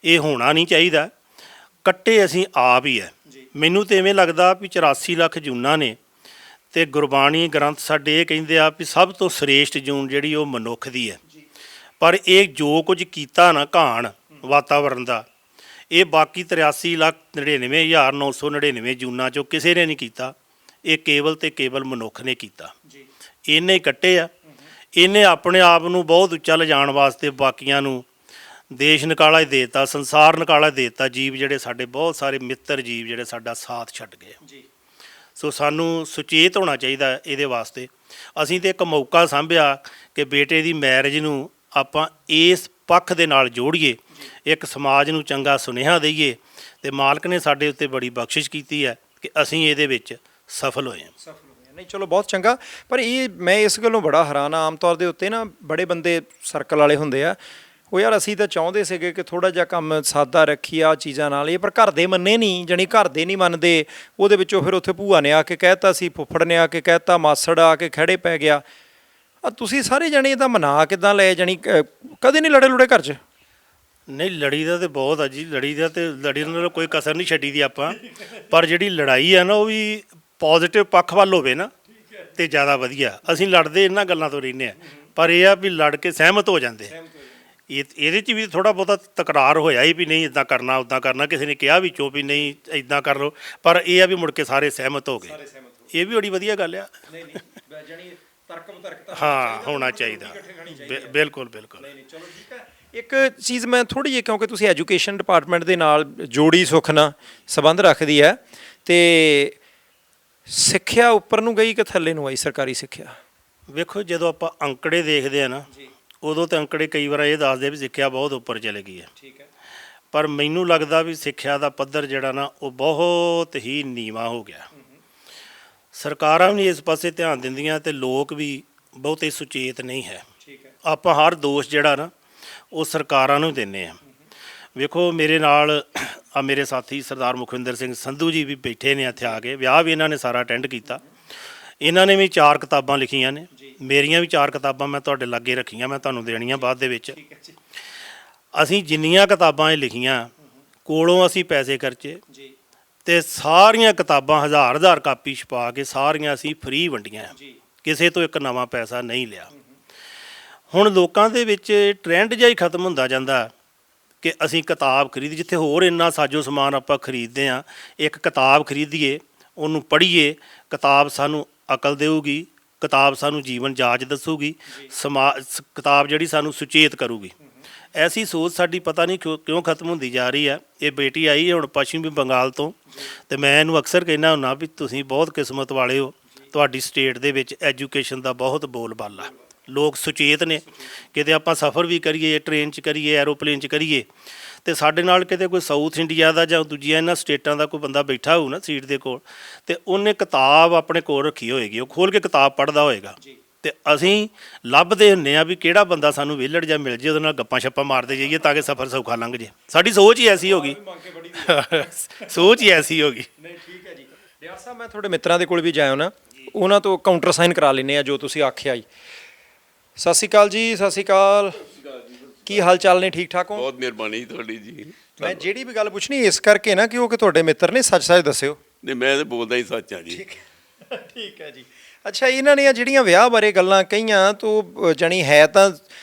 ਇਹ ਹੋਣਾ ਨਹੀਂ ਚਾਹੀਦਾ। ਕੱਟੇ ਅਸੀਂ ਆਪ ਹੀ ਹੈ। ਮੈਨੂੰ ਤਾਂ ਇਵੇਂ ਲੱਗਦਾ ਵੀ 84 ਲੱਖ ਜੂਨਾਂ ਨੇ, ਅਤੇ ਗੁਰਬਾਣੀ ਗ੍ਰੰਥ ਸਾਡੇ ਇਹ ਕਹਿੰਦੇ ਆ ਵੀ ਸਭ ਤੋਂ ਸ੍ਰੇਸ਼ਟ ਜੂਨ ਜਿਹੜੀ ਉਹ ਮਨੁੱਖ ਦੀ ਹੈ। ਪਰ ਇਹ ਜੋ ਕੁਝ ਕੀਤਾ ਨਾ ਘਾਣ ਵਾਤਾਵਰਨ ਦਾ, ਇਹ ਬਾਕੀ 83,99,999 ਜੂਨਾਂ 'ਚੋਂ ਕਿਸੇ ਨੇ ਨਹੀਂ ਕੀਤਾ। ਇਹ ਕੇਵਲ ਤੇ ਕੇਵਲ ਮਨੁੱਖ ਨੇ ਕੀਤਾ। ਇਹਨੇ ਹੀ ਕੱਟੇ ਆ। ਇਹਨੇ ਆਪਣੇ ਆਪ ਨੂੰ ਬਹੁਤ ਉੱਚਾ ਲਿਜਾਣ ਵਾਸਤੇ ਬਾਕੀਆਂ ਨੂੰ ਦੇਸ਼ ਨਿਕਾਲਾ ਹੀ ਦੇ ਦਿੱਤਾ, ਸੰਸਾਰ ਨਿਕਾਲਾ ਦੇ ਦਿੱਤਾ। ਜੀਵ ਜਿਹੜੇ ਸਾਡੇ ਬਹੁਤ ਸਾਰੇ ਮਿੱਤਰ ਜੀਵ ਜਿਹੜੇ ਸਾਡਾ ਸਾਥ ਛੱਡ ਗਏ। ਸੋ ਸਾਨੂੰ ਸੁਚੇਤ ਹੋਣਾ ਚਾਹੀਦਾ ਇਹਦੇ ਵਾਸਤੇ। ਅਸੀਂ ਤਾਂ ਇੱਕ ਮੌਕਾ ਸਾਂਭਿਆ ਕਿ ਬੇਟੇ ਦੀ ਮੈਰਿਜ ਨੂੰ ਆਪਾਂ ਇਸ ਪੱਖ ਦੇ ਨਾਲ ਜੋੜੀਏ, ਇੱਕ ਸਮਾਜ ਨੂੰ ਚੰਗਾ ਸੁਨੇਹਾ ਦਈਏ, ਅਤੇ ਮਾਲਕ ਨੇ ਸਾਡੇ ਉੱਤੇ ਬੜੀ ਬਖਸ਼ਿਸ਼ ਕੀਤੀ ਹੈ ਕਿ ਅਸੀਂ ਇਹਦੇ ਵਿੱਚ ਸਫਲ ਹੋਏ ਹਾਂ। ਨਹੀਂ ਚਲੋ ਬਹੁਤ ਚੰਗਾ। ਪਰ ਇਹ ਮੈਂ ਇਸ ਗੱਲੋਂ ਬੜਾ ਹੈਰਾਨ ਆ, ਆਮ ਤੌਰ ਦੇ ਉੱਤੇ ਨਾ ਬੜੇ ਬੰਦੇ ਸਰਕਲ ਵਾਲੇ ਹੁੰਦੇ ਆ, ਉਹ ਯਾਰ ਅਸੀਂ ਤਾਂ ਚਾਹੁੰਦੇ ਸੀਗੇ ਕਿ ਥੋੜ੍ਹਾ ਜਿਹਾ ਕੰਮ ਸਾਦਾ ਰੱਖੀਏ ਆ ਚੀਜ਼ਾਂ ਨਾਲ, ਇਹ ਪਰ ਘਰ ਦੇ ਮੰਨੇ ਨਹੀਂ, ਜਾਣੀ ਘਰ ਦੇ ਨਹੀਂ ਮੰਨਦੇ। ਉਹਦੇ ਵਿੱਚੋਂ ਫਿਰ ਉੱਥੇ ਭੂਆ ਨੇ ਆ ਕੇ ਕਹਿਤਾ ਸੀ, ਫੁੱਫੜ ਨੇ ਆ ਕੇ ਕਹਿਤਾ, ਮਾਸੜ ਆ ਕੇ ਖੜੇ ਪੈ ਗਿਆ। ਆ ਤੁਸੀਂ ਸਾਰੇ ਜਾਣੇ ਇਹਦਾ ਮਨਾ ਕਿੱਦਾਂ ਲਏ? ਜਾਣੀ ਕਦੇ ਨਹੀਂ ਲੜੇ ਲੁੜੇ ਘਰ 'ਚ? ਨਹੀਂ, ਲੜੀ ਦਾ ਤਾਂ ਬਹੁਤ ਆ ਜੀ। ਲੜੀ ਨਾਲ ਕੋਈ ਕਸਰ ਨਹੀਂ ਛੱਡੀ ਦੀ ਆਪਾਂ। ਪਰ ਜਿਹੜੀ ਲੜਾਈ ਆ ਨਾ ਉਹ ਵੀ ਪੋਜ਼ਿਟਿਵ ਪੱਖ ਵੱਲ ਹੋਵੇ ਨਾ ਤੇ ਜ਼ਿਆਦਾ ਵਧੀਆ। ਅਸੀਂ ਲੜਦੇ ਇਹਨਾਂ ਗੱਲਾਂ ਤੋਂ ਰਹਿੰਦੇ ਹਾਂ, ਪਰ ਇਹ ਆ ਵੀ ਲੜ ਕੇ ਸਹਿਮਤ ਹੋ ਜਾਂਦੇ। ਇਹਦੇ 'ਚ ਵੀ ਥੋੜ੍ਹਾ ਬਹੁਤਾ ਤਕਰਾਰ ਹੋਇਆ ਹੀ ਵੀ ਨਹੀਂ ਇੱਦਾਂ ਕਰਨਾ ਉੱਦਾਂ ਕਰਨਾ, ਕਿਸੇ ਨੇ ਕਿਹਾ ਵਿੱਚੋਂ ਵੀ ਨਹੀਂ ਇੱਦਾਂ ਕਰ ਲਓ, ਪਰ ਇਹ ਆ ਵੀ ਮੁੜ ਕੇ ਸਾਰੇ ਸਹਿਮਤ ਹੋ ਗਏ। ਇਹ ਵੀ ਬੜੀ ਵਧੀਆ ਗੱਲ ਆ। ਹਾਂ, ਹੋਣਾ ਚਾਹੀਦਾ। ਬਿਲਕੁਲ ਬਿਲਕੁਲ। ਚਲੋ ਠੀਕ ਹੈ। ਇੱਕ ਚੀਜ਼ ਮੈਂ ਥੋੜ੍ਹੀ ਜਿਹੀ, ਕਿਉਂਕਿ ਤੁਸੀਂ ਐਜੂਕੇਸ਼ਨ ਡਿਪਾਰਟਮੈਂਟ ਦੇ ਨਾਲ ਜੋੜੀ ਸੁੱਖ ਨਾਲ ਸੰਬੰਧ ਰੱਖਦੀ ਹੈ, ਅਤੇ ਸਿੱਖਿਆ ਉੱਪਰ ਨੂੰ ਗਈ ਕਿ ਥੱਲੇ ਨੂੰ ਆਈ ਸਰਕਾਰੀ ਸਿੱਖਿਆ? ਵੇਖੋ, ਜਦੋਂ ਆਪਾਂ ਅੰਕੜੇ ਦੇਖਦੇ ਆ ਨਾ, ਉਦੋਂ ਤਾਂ ਅੰਕੜੇ ਕਈ ਵਾਰ ਇਹ ਦੱਸਦੇ ਵੀ ਸਿੱਖਿਆ ਬਹੁਤ ਉੱਪਰ ਚਲੇ ਗਈ ਹੈ। ਠੀਕ ਹੈ। ਪਰ ਮੈਨੂੰ ਲੱਗਦਾ ਵੀ ਸਿੱਖਿਆ ਦਾ ਪੱਧਰ ਜਿਹੜਾ ਨਾ ਉਹ ਬਹੁਤ ਹੀ ਨੀਵਾਂ ਹੋ ਗਿਆ। ਸਰਕਾਰਾਂ ਵੀ ਨਹੀਂ ਇਸ ਪਾਸੇ ਧਿਆਨ ਦਿੰਦੀਆਂ ਅਤੇ ਲੋਕ ਵੀ ਬਹੁਤੇ ਸੁਚੇਤ ਨਹੀਂ ਹੈ। ਆਪਾਂ ਹਰ ਦੋਸ਼ ਜਿਹੜਾ ਨਾ ਉਹ ਸਰਕਾਰਾਂ ਨੂੰ ਦਿੰਦੇ ਹਾਂ। ਵੇਖੋ, ਮੇਰੇ ਨਾਲ ਆ ਮੇਰੇ ਸਾਥੀ ਸਰਦਾਰ ਮੁਖਵਿੰਦਰ ਸਿੰਘ ਸੰਧੂ ਜੀ ਵੀ ਬੈਠੇ ਨੇ ਇੱਥੇ ਆ ਕੇ। ਵਿਆਹ ਵੀ ਇਹਨਾਂ ਨੇ ਸਾਰਾ ਅਟੈਂਡ ਕੀਤਾ। ਇਹਨਾਂ ਨੇ ਵੀ 4 ਕਿਤਾਬਾਂ ਲਿਖੀਆਂ ਨੇ। ਮੇਰੀਆਂ ਵੀ 4 ਕਿਤਾਬਾਂ ਮੈਂ ਤੁਹਾਡੇ ਲਾਗੇ ਰੱਖੀਆਂ, ਮੈਂ ਤੁਹਾਨੂੰ ਦੇਣੀਆਂ ਬਾਅਦ ਦੇ ਵਿੱਚ। ਅਸੀਂ ਜਿੰਨੀਆਂ ਕਿਤਾਬਾਂ ਇਹ ਲਿਖੀਆਂ, ਕੋਲੋਂ ਅਸੀਂ ਪੈਸੇ ਖਰਚੇ, ਅਤੇ ਸਾਰੀਆਂ ਕਿਤਾਬਾਂ 1000 ਕਾਪੀ ਛਪਾ ਕੇ ਸਾਰੀਆਂ ਅਸੀਂ ਫ੍ਰੀ ਵੰਡੀਆਂ। ਕਿਸੇ ਤੋਂ ਇੱਕ ਨਵਾਂ ਪੈਸਾ ਨਹੀਂ ਲਿਆ। ਹੁਣ ਲੋਕਾਂ ਦੇ ਵਿੱਚ ਟਰੈਂਡ ਜਿਹਾ ਹੀ ਖਤਮ ਹੁੰਦਾ ਜਾਂਦਾ ਕਿ ਅਸੀਂ ਕਿਤਾਬ ਖਰੀਦ, ਜਿੱਥੇ ਹੋਰ ਇੰਨਾ ਸਾਜੋ ਸਮਾਨ ਆਪਾਂ ਖਰੀਦਦੇ ਹਾਂ, ਇੱਕ ਕਿਤਾਬ ਖਰੀਦੀਏ, ਉਹਨੂੰ ਪੜ੍ਹੀਏ। ਕਿਤਾਬ ਸਾਨੂੰ ਅਕਲ ਦੇਊਗੀ, ਕਿਤਾਬ ਸਾਨੂੰ ਜੀਵਨ ਜਾਚ ਦੱਸੂਗੀ, ਕਿਤਾਬ ਜਿਹੜੀ ਸਾਨੂੰ ਸੁਚੇਤ ਕਰੂਗੀ। ਐਸੀ ਸੋਚ ਸਾਡੀ ਪਤਾ ਨਹੀਂ ਕਿਉਂ ਖਤਮ ਹੁੰਦੀ ਜਾ ਰਹੀ ਹੈ। ਇਹ ਬੇਟੀ ਆਈ ਹੈ ਹੁਣ ਪੱਛਮੀ ਬੰਗਾਲ ਤੋਂ, ਅਤੇ ਮੈਂ ਇਹਨੂੰ ਅਕਸਰ ਕਹਿੰਦਾ ਹੁੰਦਾ ਵੀ ਤੁਸੀਂ ਬਹੁਤ ਕਿਸਮਤ ਵਾਲੇ ਹੋ, ਤੁਹਾਡੀ ਸਟੇਟ ਦੇ ਵਿੱਚ ਐਜੂਕੇਸ਼ਨ ਦਾ ਬਹੁਤ ਬੋਲਬਾਲਾ। ਲੋਕ ਸੁਚੇਤ ਨੇ। ਕਿਤੇ ਆਪਾਂ ਸਫ਼ਰ ਵੀ ਕਰੀਏ, ਟ੍ਰੇਨ 'ਚ ਕਰੀਏ, ਐਰੋਪਲੇਨ 'ਚ ਕਰੀਏ, ਤੇ ਸਾਡੇ ਨਾਲ ਕਿਤੇ ਕੋਈ ਸਾਊਥ ਇੰਡੀਆ ਦਾ ਜਾਂ ਦੂਜੀਆਂ ਇਹਨਾਂ ਸਟੇਟਾਂ ਦਾ ਕੋਈ ਬੰਦਾ ਬੈਠਾ ਹੋਊ ਨਾ ਸੀਟ ਦੇ ਕੋਲ, ਤੇ ਉਹਨੇ ਕਿਤਾਬ ਆਪਣੇ ਕੋਲ ਰੱਖੀ ਹੋਏਗੀ, ਉਹ ਖੋਲ ਕੇ ਕਿਤਾਬ ਪੜ੍ਹਦਾ ਹੋਏਗਾ, ਤੇ ਅਸੀਂ ਲੱਭਦੇ ਹੁੰਦੇ ਆ ਵੀ ਕਿਹੜਾ ਬੰਦਾ ਸਾਨੂੰ ਵਿਹਲੜ ਜਾਂ ਮਿਲ ਜੇ, ਉਹਦੇ ਨਾਲ ਗੱਪਾਂ ਛੱਪਾਂ ਮਾਰਦੇ ਜਾਈਏ ਤਾਂ ਕਿ ਸਫ਼ਰ ਸੌਖਾ ਲੰਘ ਜੇ। ਸਾਡੀ ਸੋਚ ਹੀ ਐਸੀ ਹੋ ਗਈ ਸੋਚ ਹੀ ਐਸੀ ਹੋ ਗਈ। ਨਹੀਂ ਠੀਕ ਹੈ ਜੀ। ਰਿਆੜ ਸਾਹਿਬ, ਮੈਂ ਤੁਹਾਡੇ ਮਿੱਤਰਾਂ ਦੇ ਕੋਲ ਵੀ ਜਾਇਆ ਨਾ, ਉਹਨਾਂ ਤੋਂ ਕਾਊਂਟਰ ਸਾਈਨ ਕਰਾ ਲੈਂਦੇ ਆ ਜੋ ਤੁਸੀਂ ਆਖਿਆ ਜੀ। ਸਤਿ ਸ਼੍ਰੀ ਅਕਾਲ ਜੀ। ਸਤਿ ਸ਼੍ਰੀ ਅਕਾਲ। ਕੀ ਹਾਲ ਚਾਲ ਨੇ? ਠੀਕ ਠਾਕ ਹੋ? ਬਹੁਤ ਮਿਹਰਬਾਨੀ ਤੁਹਾਡੀ ਜੀ। ਮੈਂ ਜਿਹੜੀ ਵੀ ਗੱਲ ਪੁੱਛਣੀ ਇਸ ਕਰਕੇ ਨਾ ਕਿ ਉਹ ਕਿ ਤੁਹਾਡੇ ਮਿੱਤਰ ਨੇ, ਸੱਚ ਸੱਚ ਦੱਸਿਓ। ਨਹੀਂ, ਮੈਂ ਤਾਂ ਬੋਲਦਾ ਹੀ ਸੱਚ ਆ ਜੀ। ਠੀਕ ਹੈ ਜੀ। ਅੱਛਾ, ਇਹਨਾਂ ਨੇ ਜਿਹੜੀਆਂ ਵਿਆਹ ਬਾਰੇ ਗੱਲਾਂ ਕਹੀਆਂ ਤੋਂ ਜਾਣੀ ਹੈ ਤਾਂ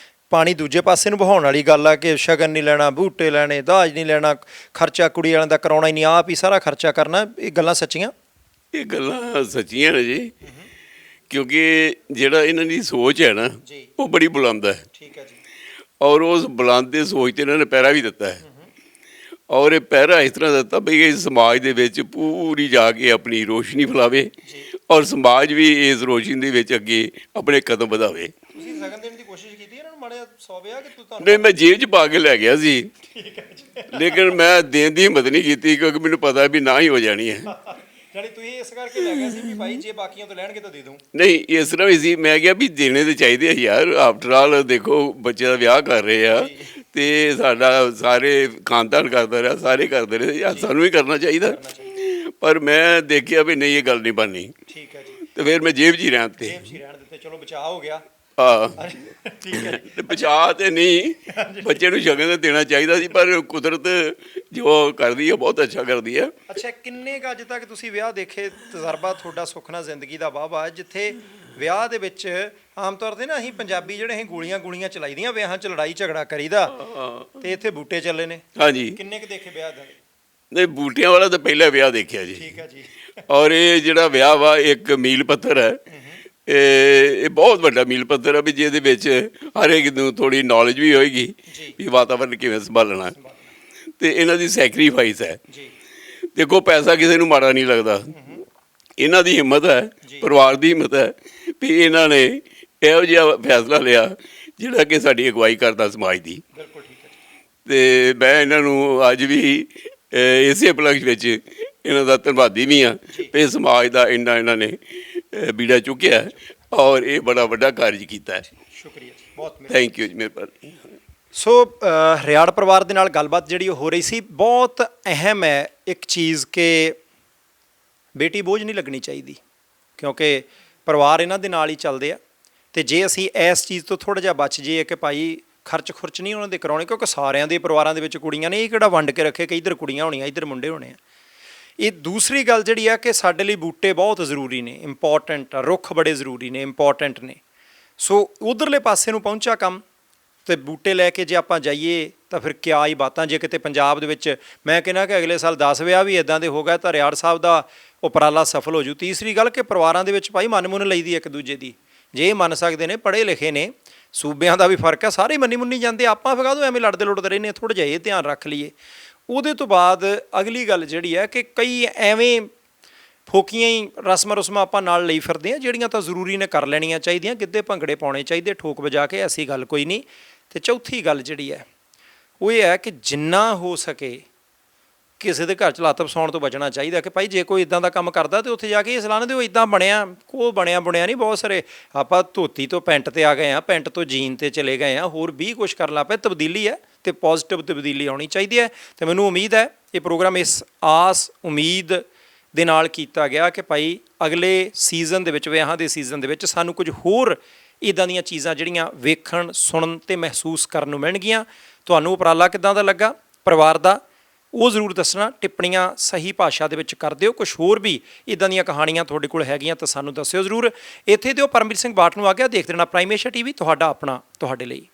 ਪਾਣੀ ਦੂਜੇ ਪਾਸੇ ਨੂੰ ਬਹਾਉਣ ਵਾਲੀ ਗੱਲ ਆ ਕਿ ਸ਼ਗਨ ਨਹੀਂ ਲੈਣਾ, ਬੂਟੇ ਲੈਣੇ, ਦਾਜ ਨਹੀਂ ਲੈਣਾ, ਖਰਚਾ ਕੁੜੀ ਵਾਲਿਆਂ ਦਾ ਕਰਾਉਣਾ ਹੀ ਨਹੀਂ, ਆਪ ਹੀ ਸਾਰਾ ਖਰਚਾ ਕਰਨਾ। ਇਹ ਗੱਲਾਂ ਸੱਚੀਆਂ? ਇਹ ਗੱਲਾਂ ਸੱਚੀਆਂ ਨੇ ਜੀ, ਕਿਉਂਕਿ ਜਿਹੜਾ ਇਹਨਾਂ ਦੀ ਸੋਚ ਹੈ ਨਾ ਉਹ ਬੜੀ ਬੁਲੰਦ ਹੈ। ਠੀਕ ਹੈ ਜੀ। ਔਰ ਉਸ ਬੁਲੰਦ ਦੇ ਸੋਚ ਤੇ ਇਹਨਾਂ ਨੇ ਪਹਿਰਾ ਵੀ ਦਿੱਤਾ ਹੈ, ਔਰ ਇਹ ਪਹਿਰਾ ਇਸ ਤਰ੍ਹਾਂ ਦਿੱਤਾ ਬਈ ਇਹ ਸਮਾਜ ਦੇ ਵਿੱਚ ਪੂਰੀ ਜਾ ਕੇ ਆਪਣੀ ਰੋਸ਼ਨੀ ਫੈਲਾਵੇ, ਔਰ ਸਮਾਜ ਵੀ ਇਸ ਰੋਸ਼ਨੀ ਦੇ ਵਿੱਚ ਅੱਗੇ ਆਪਣੇ ਕਦਮ ਵਧਾਵੇ। ਤੁਸੀਂ ਸ਼ਗਨ ਦੇਣ ਦੀ ਕੋਸ਼ਿਸ਼ ਕੀਤੀ ਇਹਨਾਂ ਨੂੰ? ਮਾੜੇ 100 ਵਿਆਹ ਕਿ ਤੁਹਾਨੂੰ? ਨਹੀਂ, ਮੈਂ ਜੇਬ 'ਚ ਪਾ ਕੇ ਲੈ ਗਿਆ ਸੀ, ਲੇਕਿਨ ਮੈਂ ਦੇਣ ਦੀ ਹਿੰਮਤ ਨਹੀਂ ਕੀਤੀ ਕਿਉਂਕਿ ਮੈਨੂੰ ਪਤਾ ਵੀ ਨਾ ਹੀ ਹੋ ਜਾਣੀ ਹੈ। ਜਾਨੀ ਤੁਸੀਂ ਇਸ ਕਰਕੇ ਲੈ ਗਏ ਸੀ ਵੀ ਭਾਈ ਜੇ ਬਾਕੀਆਂ ਤੋਂ ਲੈਣਗੇ ਤਾਂ ਦੇ ਦੂੰ? ਨਹੀਂ, ਇਸ ਤਰ੍ਹਾਂ ਵੀ ਸੀ, ਮੈਂ ਕਿਹਾ ਵੀ ਦੇਣੇ ਤੇ ਚਾਹੀਦੇ ਆ ਯਾਰ, ਆਫਟਰ ਆਲ ਦੇਖੋ ਬੱਚੇ ਦਾ ਵਿਆਹ ਕਰ ਰਹੇ ਆ ਤੇ ਸਾਡਾ ਸਾਰੇ ਖਾਨਦਾਨ ਕਰਦਾ ਰਿਹਾ, ਸਾਰੇ ਕਰਦੇ ਰਹੇ ਯਾਰ, ਸਾਨੂੰ ਵੀ ਕਰਨਾ ਚਾਹੀਦਾ। ਪਰ ਮੈਂ ਦੇਖਿਆ ਵੀ ਨਹੀਂ, ਇਹ ਗੱਲ ਨਹੀਂ ਬਣਨੀ। ਠੀਕ ਹੈ ਜੀ। ਤੇ ਫਿਰ ਮੈਂ ਜੇਬ 'ਚ ਹੀ ਰਹਿਣ ਤੇ ਜੇਬ 'ਚ ਹੀ ਰਹਿਣ ਦਿੱਤੇ। ਚਲੋ ਬਚਾਅ ਹੋ ਗਿਆ। ਹਾਂ, ਠੀਕ ਹੈ ਜੀ। ਤੇ ਬਚਾ ਤੇ ਨਹੀਂ, ਬੱਚੇ ਨੂੰ ਸ਼ਗਨ ਤਾਂ ਦੇਣਾ ਚਾਹੀਦਾ ਸੀ, ਪਰ ਕੁਦਰਤ ਜੋ ਕਰਦੀ ਹੈ ਬਹੁਤ ਅੱਛਾ ਕਰਦੀ ਹੈ। ਅੱਛਾ, ਕਿੰਨੇ ਕੁ ਅੱਜ ਤੱਕ ਤੁਸੀਂ ਵਿਆਹ ਦੇਖੇ? ਤਜਰਬਾ ਤੁਹਾਡਾ ਸੁਖਨਾ ਜ਼ਿੰਦਗੀ ਦਾ ਵਾਹ-ਵਾਹ, ਜਿੱਥੇ ਵਿਆਹ ਦੇ ਵਿੱਚ ਆਮ ਤੌਰ ਤੇ ਨਾ ਅਸੀਂ ਪੰਜਾਬੀ ਜਿਹੜੇ ਅਸੀਂ ਗੋਲੀਆਂ ਚਲਾਈਦੀਆਂ, ਵਿਆਹਾਂ 'ਚ ਲੜਾਈ ਝਗੜਾ ਕਰੀਦਾ, ਤੇ ਇੱਥੇ ਬੂਟੇ ਚੱਲੇ ਨੇ। ਹਾਂਜੀ। ਕਿੰਨੇ ਕੁ ਦੇਖੇ ਵਿਆਹ ਦਾ? ਨਹੀਂ, ਬੂਟਿਆਂ ਵਾਲਾ ਤਾਂ ਪਹਿਲਾ ਵਿਆਹ ਦੇਖਿਆ ਜੀ। ਠੀਕ ਹੈ ਜੀ। ਔਰ ਇਹ ਜਿਹੜਾ ਵਿਆਹ ਵਾ ਇੱਕ ਮੀਲ ਪੱਥਰ ਹੈ, ਇਹ ਬਹੁਤ ਵੱਡਾ ਮੀਲ ਪੱਥਰ ਹੈ ਵੀ ਜਿਹਦੇ ਵਿੱਚ ਹਰ ਇੱਕ ਨੂੰ ਥੋੜੀ ਨੌਲੇਜ ਵੀ ਹੋਏਗੀ ਵੀ ਵਾਤਾਵਰਨ ਕਿਵੇਂ ਸੰਭਾਲਣਾ, ਤੇ ਇਹਨਾਂ ਦੀ ਸੈਕਰੀਫਾਈਸ ਹੈ। ਦੇਖੋ, ਪੈਸਾ ਕਿਸੇ ਨੂੰ ਮਾੜਾ ਨਹੀਂ ਲੱਗਦਾ, ਇਹਨਾਂ ਦੀ ਹਿੰਮਤ ਹੈ, ਪਰਿਵਾਰ ਦੀ ਹਿੰਮਤ ਹੈ ਵੀ ਇਹਨਾਂ ਨੇ ਇਹੋ ਜਿਹਾ ਫੈਸਲਾ ਲਿਆ ਜਿਹੜਾ ਕਿ ਸਾਡੀ ਅਗਵਾਈ ਕਰਦਾ ਸਮਾਜ ਦੀ। ਬਿਲਕੁਲ ਠੀਕ ਹੈ ਜੀ। ਤੇ ਮੈਂ ਇਹਨਾਂ ਨੂੰ ਅੱਜ ਵੀ ਇਸੇ ਉਪਲਕਸ਼ ਵਿੱਚ ਇਹਨਾਂ ਦਾ ਧੰਨਵਾਦੀ ਵੀ ਹਾਂ ਵੀ ਸਮਾਜ ਦਾ ਇੰਨਾ ਇਹਨਾਂ ਨੇ ਬੀੜਾ ਚੁੱਕਿਆ ਔਰ ਇਹ ਬੜਾ ਵੱਡਾ ਕਾਰਜ ਕੀਤਾ ਹੈ। ਸ਼ੁਕਰੀਆ ਜੀ, ਬਹੁਤ ਥੈਂਕ ਯੂ ਜੀ, ਮਿਹਰਬਾਨੀ। ਸੋ ਰਿਆੜ ਪਰਿਵਾਰ ਦੇ ਨਾਲ ਗੱਲਬਾਤ ਜਿਹੜੀ ਉਹ ਹੋ ਰਹੀ ਸੀ। ਬਹੁਤ ਅਹਿਮ ਹੈ ਇੱਕ ਚੀਜ਼ ਕਿ ਬੇਟੀ ਬੋਝ ਨਹੀਂ ਲੱਗਣੀ ਚਾਹੀਦੀ, ਕਿਉਂਕਿ ਪਰਿਵਾਰ ਇਹਨਾਂ ਦੇ ਨਾਲ ਹੀ ਚੱਲਦੇ ਆ, ਤੇ ਜੇ ਅਸੀਂ ਇਸ ਚੀਜ਼ ਤੋਂ ਥੋੜ੍ਹਾ ਜਿਹਾ ਬਚ ਜਾਈਏ ਕਿ ਭਾਈ ਖਰਚ ਨਹੀਂ ਉਹਨਾਂ ਦੇ ਕਰਾਉਣੇ, ਕਿਉਂਕਿ ਸਾਰਿਆਂ ਦੇ ਪਰਿਵਾਰਾਂ ਦੇ ਵਿੱਚ ਕੁੜੀਆਂ ਨੇ, ਇਹ ਕਿਹੜਾ ਵੰਡ ਕੇ ਰੱਖੇ ਕਿ ਇੱਧਰ ਕੁੜੀਆਂ ਹੋਣੀਆਂ ਇੱਧਰ ਮੁੰਡੇ ਹੋਣੇ ਆ। ਇਹ ਦੂਸਰੀ ਗੱਲ ਜਿਹੜੀ ਆ ਕਿ ਸਾਡੇ ਲਈ ਬੂਟੇ ਬਹੁਤ ਜ਼ਰੂਰੀ ਨੇ, ਇੰਪੋਰਟੈਂਟ ਆ, ਰੁੱਖ ਬੜੇ ਜ਼ਰੂਰੀ ਨੇ, ਇੰਪੋਰਟੈਂਟ ਨੇ। ਸੋ ਉਧਰਲੇ ਪਾਸੇ ਨੂੰ ਪਹੁੰਚਾ ਕੰਮ, ਤੇ ਬੂਟੇ ਲੈ ਕੇ ਜੇ ਆਪਾਂ ਜਾਈਏ ਤਾਂ ਫਿਰ ਕਿਆ ਹੀ ਬਾਤਾਂ। ਜੇ ਕਿਤੇ ਪੰਜਾਬ ਦੇ ਵਿੱਚ ਮੈਂ ਕਹਿੰਦਾ ਕਿ ਅਗਲੇ ਸਾਲ 10 ਵਿਆਹ ਵੀ ਇੱਦਾਂ ਦੇ ਹੋ ਗਏ ਤਾਂ ਰਿਆੜ ਸਾਹਿਬ ਦਾ ਉਪਰਾਲਾ ਸਫਲ ਹੋ ਜੂ। ਤੀਸਰੀ ਗੱਲ ਕਿ ਪਰਿਵਾਰਾਂ ਦੇ ਵਿੱਚ ਭਾਈ ਮਨ ਲਈਦੀ ਇੱਕ ਦੂਜੇ ਦੀ, ਜੇ ਇਹ ਮੰਨ ਸਕਦੇ ਨੇ, ਪੜ੍ਹੇ ਲਿਖੇ ਨੇ, ਸੂਬਿਆਂ ਦਾ ਵੀ ਫਰਕ ਹੈ, ਸਾਰੇ ਮੰਨੀ ਜਾਂਦੇ, ਆਪਾਂ ਫਿਰ ਕਾਹਦੋਂ ਐਵੇਂ ਲੜਦੇ ਰਹਿੰਦੇ, ਥੋੜ੍ਹਾ ਜਿਹਾ ਇਹ ਧਿਆਨ ਰੱਖ ਲਈਏ। ਉਹਦੇ ਤੋਂ ਬਾਅਦ ਅਗਲੀ ਗੱਲ ਜਿਹੜੀ ਹੈ ਕਿ ਕਈ ਐਵੇਂ ਫੋਕੀਆਂ ਹੀ ਰਸਮਾਂ ਆਪਾਂ ਨਾਲ ਲਈ ਫਿਰਦੇ ਹਾਂ, ਜਿਹੜੀਆਂ ਤਾਂ ਜ਼ਰੂਰੀ ਨੇ ਕਰ ਲੈਣੀਆਂ ਚਾਹੀਦੀਆਂ, ਗਿੱਧੇ ਭੰਗੜੇ ਪਾਉਣੇ ਚਾਹੀਦੇ ਠੋਕ ਵਜਾ ਕੇ, ਐਸੀ ਗੱਲ ਕੋਈ ਨਹੀਂ। ਅਤੇ ਚੌਥੀ ਗੱਲ ਜਿਹੜੀ ਹੈ ਉਹ ਇਹ ਹੈ ਕਿ ਜਿੰਨਾ ਹੋ ਸਕੇ ਕਿਸੇ ਦੇ ਘਰ 'ਚ ਲੱਤ ਵਸਾਉਣ ਤੋਂ ਬਚਣਾ ਚਾਹੀਦਾ। ਕਿ ਭਾਈ ਜੇ ਕੋਈ ਇੱਦਾਂ ਦਾ ਕੰਮ ਕਰਦਾ ਤਾਂ ਉੱਥੇ ਜਾ ਕੇ ਇਹ ਸਲਾਹ ਨਾ ਦਿਓ ਇੱਦਾਂ ਬਣਿਆ, ਉਹ ਬਣਿਆ ਬੁਣਿਆ ਨਹੀਂ। ਬਹੁਤ ਸਾਰੇ ਆਪਾਂ ਧੋਤੀ ਤੋਂ ਪੈਂਟ 'ਤੇ ਆ ਗਏ ਹਾਂ, ਪੈਂਟ ਤੋਂ ਜੀਨ 'ਤੇ ਚਲੇ ਗਏ ਹਾਂ, ਹੋਰ ਵੀ ਕੁਛ ਕਰਨ ਲੱਗ ਪਏ। ਤਬਦੀਲੀ ਹੈ ਅਤੇ ਪੋਜ਼ੀਟਿਵ ਤਬਦੀਲੀ ਆਉਣੀ ਚਾਹੀਦੀ ਹੈ। ਅਤੇ ਮੈਨੂੰ ਉਮੀਦ ਹੈ ਇਹ ਪ੍ਰੋਗਰਾਮ ਇਸ ਆਸ ਉਮੀਦ ਦੇ ਨਾਲ ਕੀਤਾ ਗਿਆ ਕਿ ਭਾਈ ਅਗਲੇ ਸੀਜ਼ਨ ਦੇ ਵਿੱਚ, ਵਿਆਹਾਂ ਦੇ ਸੀਜ਼ਨ ਦੇ ਵਿੱਚ ਸਾਨੂੰ ਕੁਝ ਹੋਰ ਇੱਦਾਂ ਦੀਆਂ ਚੀਜ਼ਾਂ ਜਿਹੜੀਆਂ ਵੇਖਣ, ਸੁਣਨ ਅਤੇ ਮਹਿਸੂਸ ਕਰਨ ਨੂੰ ਮਿਲਣਗੀਆਂ। ਤੁਹਾਨੂੰ ਉਪਰਾਲਾ ਕਿੱਦਾਂ ਦਾ ਲੱਗਾ ਪਰਿਵਾਰ ਦਾ, ਉਹ ਜ਼ਰੂਰ ਦੱਸਣਾ। ਟਿੱਪਣੀਆਂ ਸਹੀ ਭਾਸ਼ਾ ਦੇ ਵਿੱਚ ਕਰ ਦਿਓ। ਕੁਛ ਹੋਰ ਵੀ ਇੱਦਾਂ ਦੀਆਂ ਕਹਾਣੀਆਂ ਤੁਹਾਡੇ ਕੋਲ ਹੈਗੀਆਂ ਤਾਂ ਸਾਨੂੰ ਦੱਸਿਓ ਜ਼ਰੂਰ। ਇੱਥੇ ਦਿਓ ਪਰਮਜੀਤ ਸਿੰਘ ਬਾਟ ਨੂੰ ਆ ਗਿਆ। ਦੇਖਦੇ ਰਹਿਣਾ ਪ੍ਰਾਈਮ ਏਸ਼ੀਆ TV, ਤੁਹਾਡਾ ਆਪਣਾ, ਤੁਹਾਡੇ ਲਈ।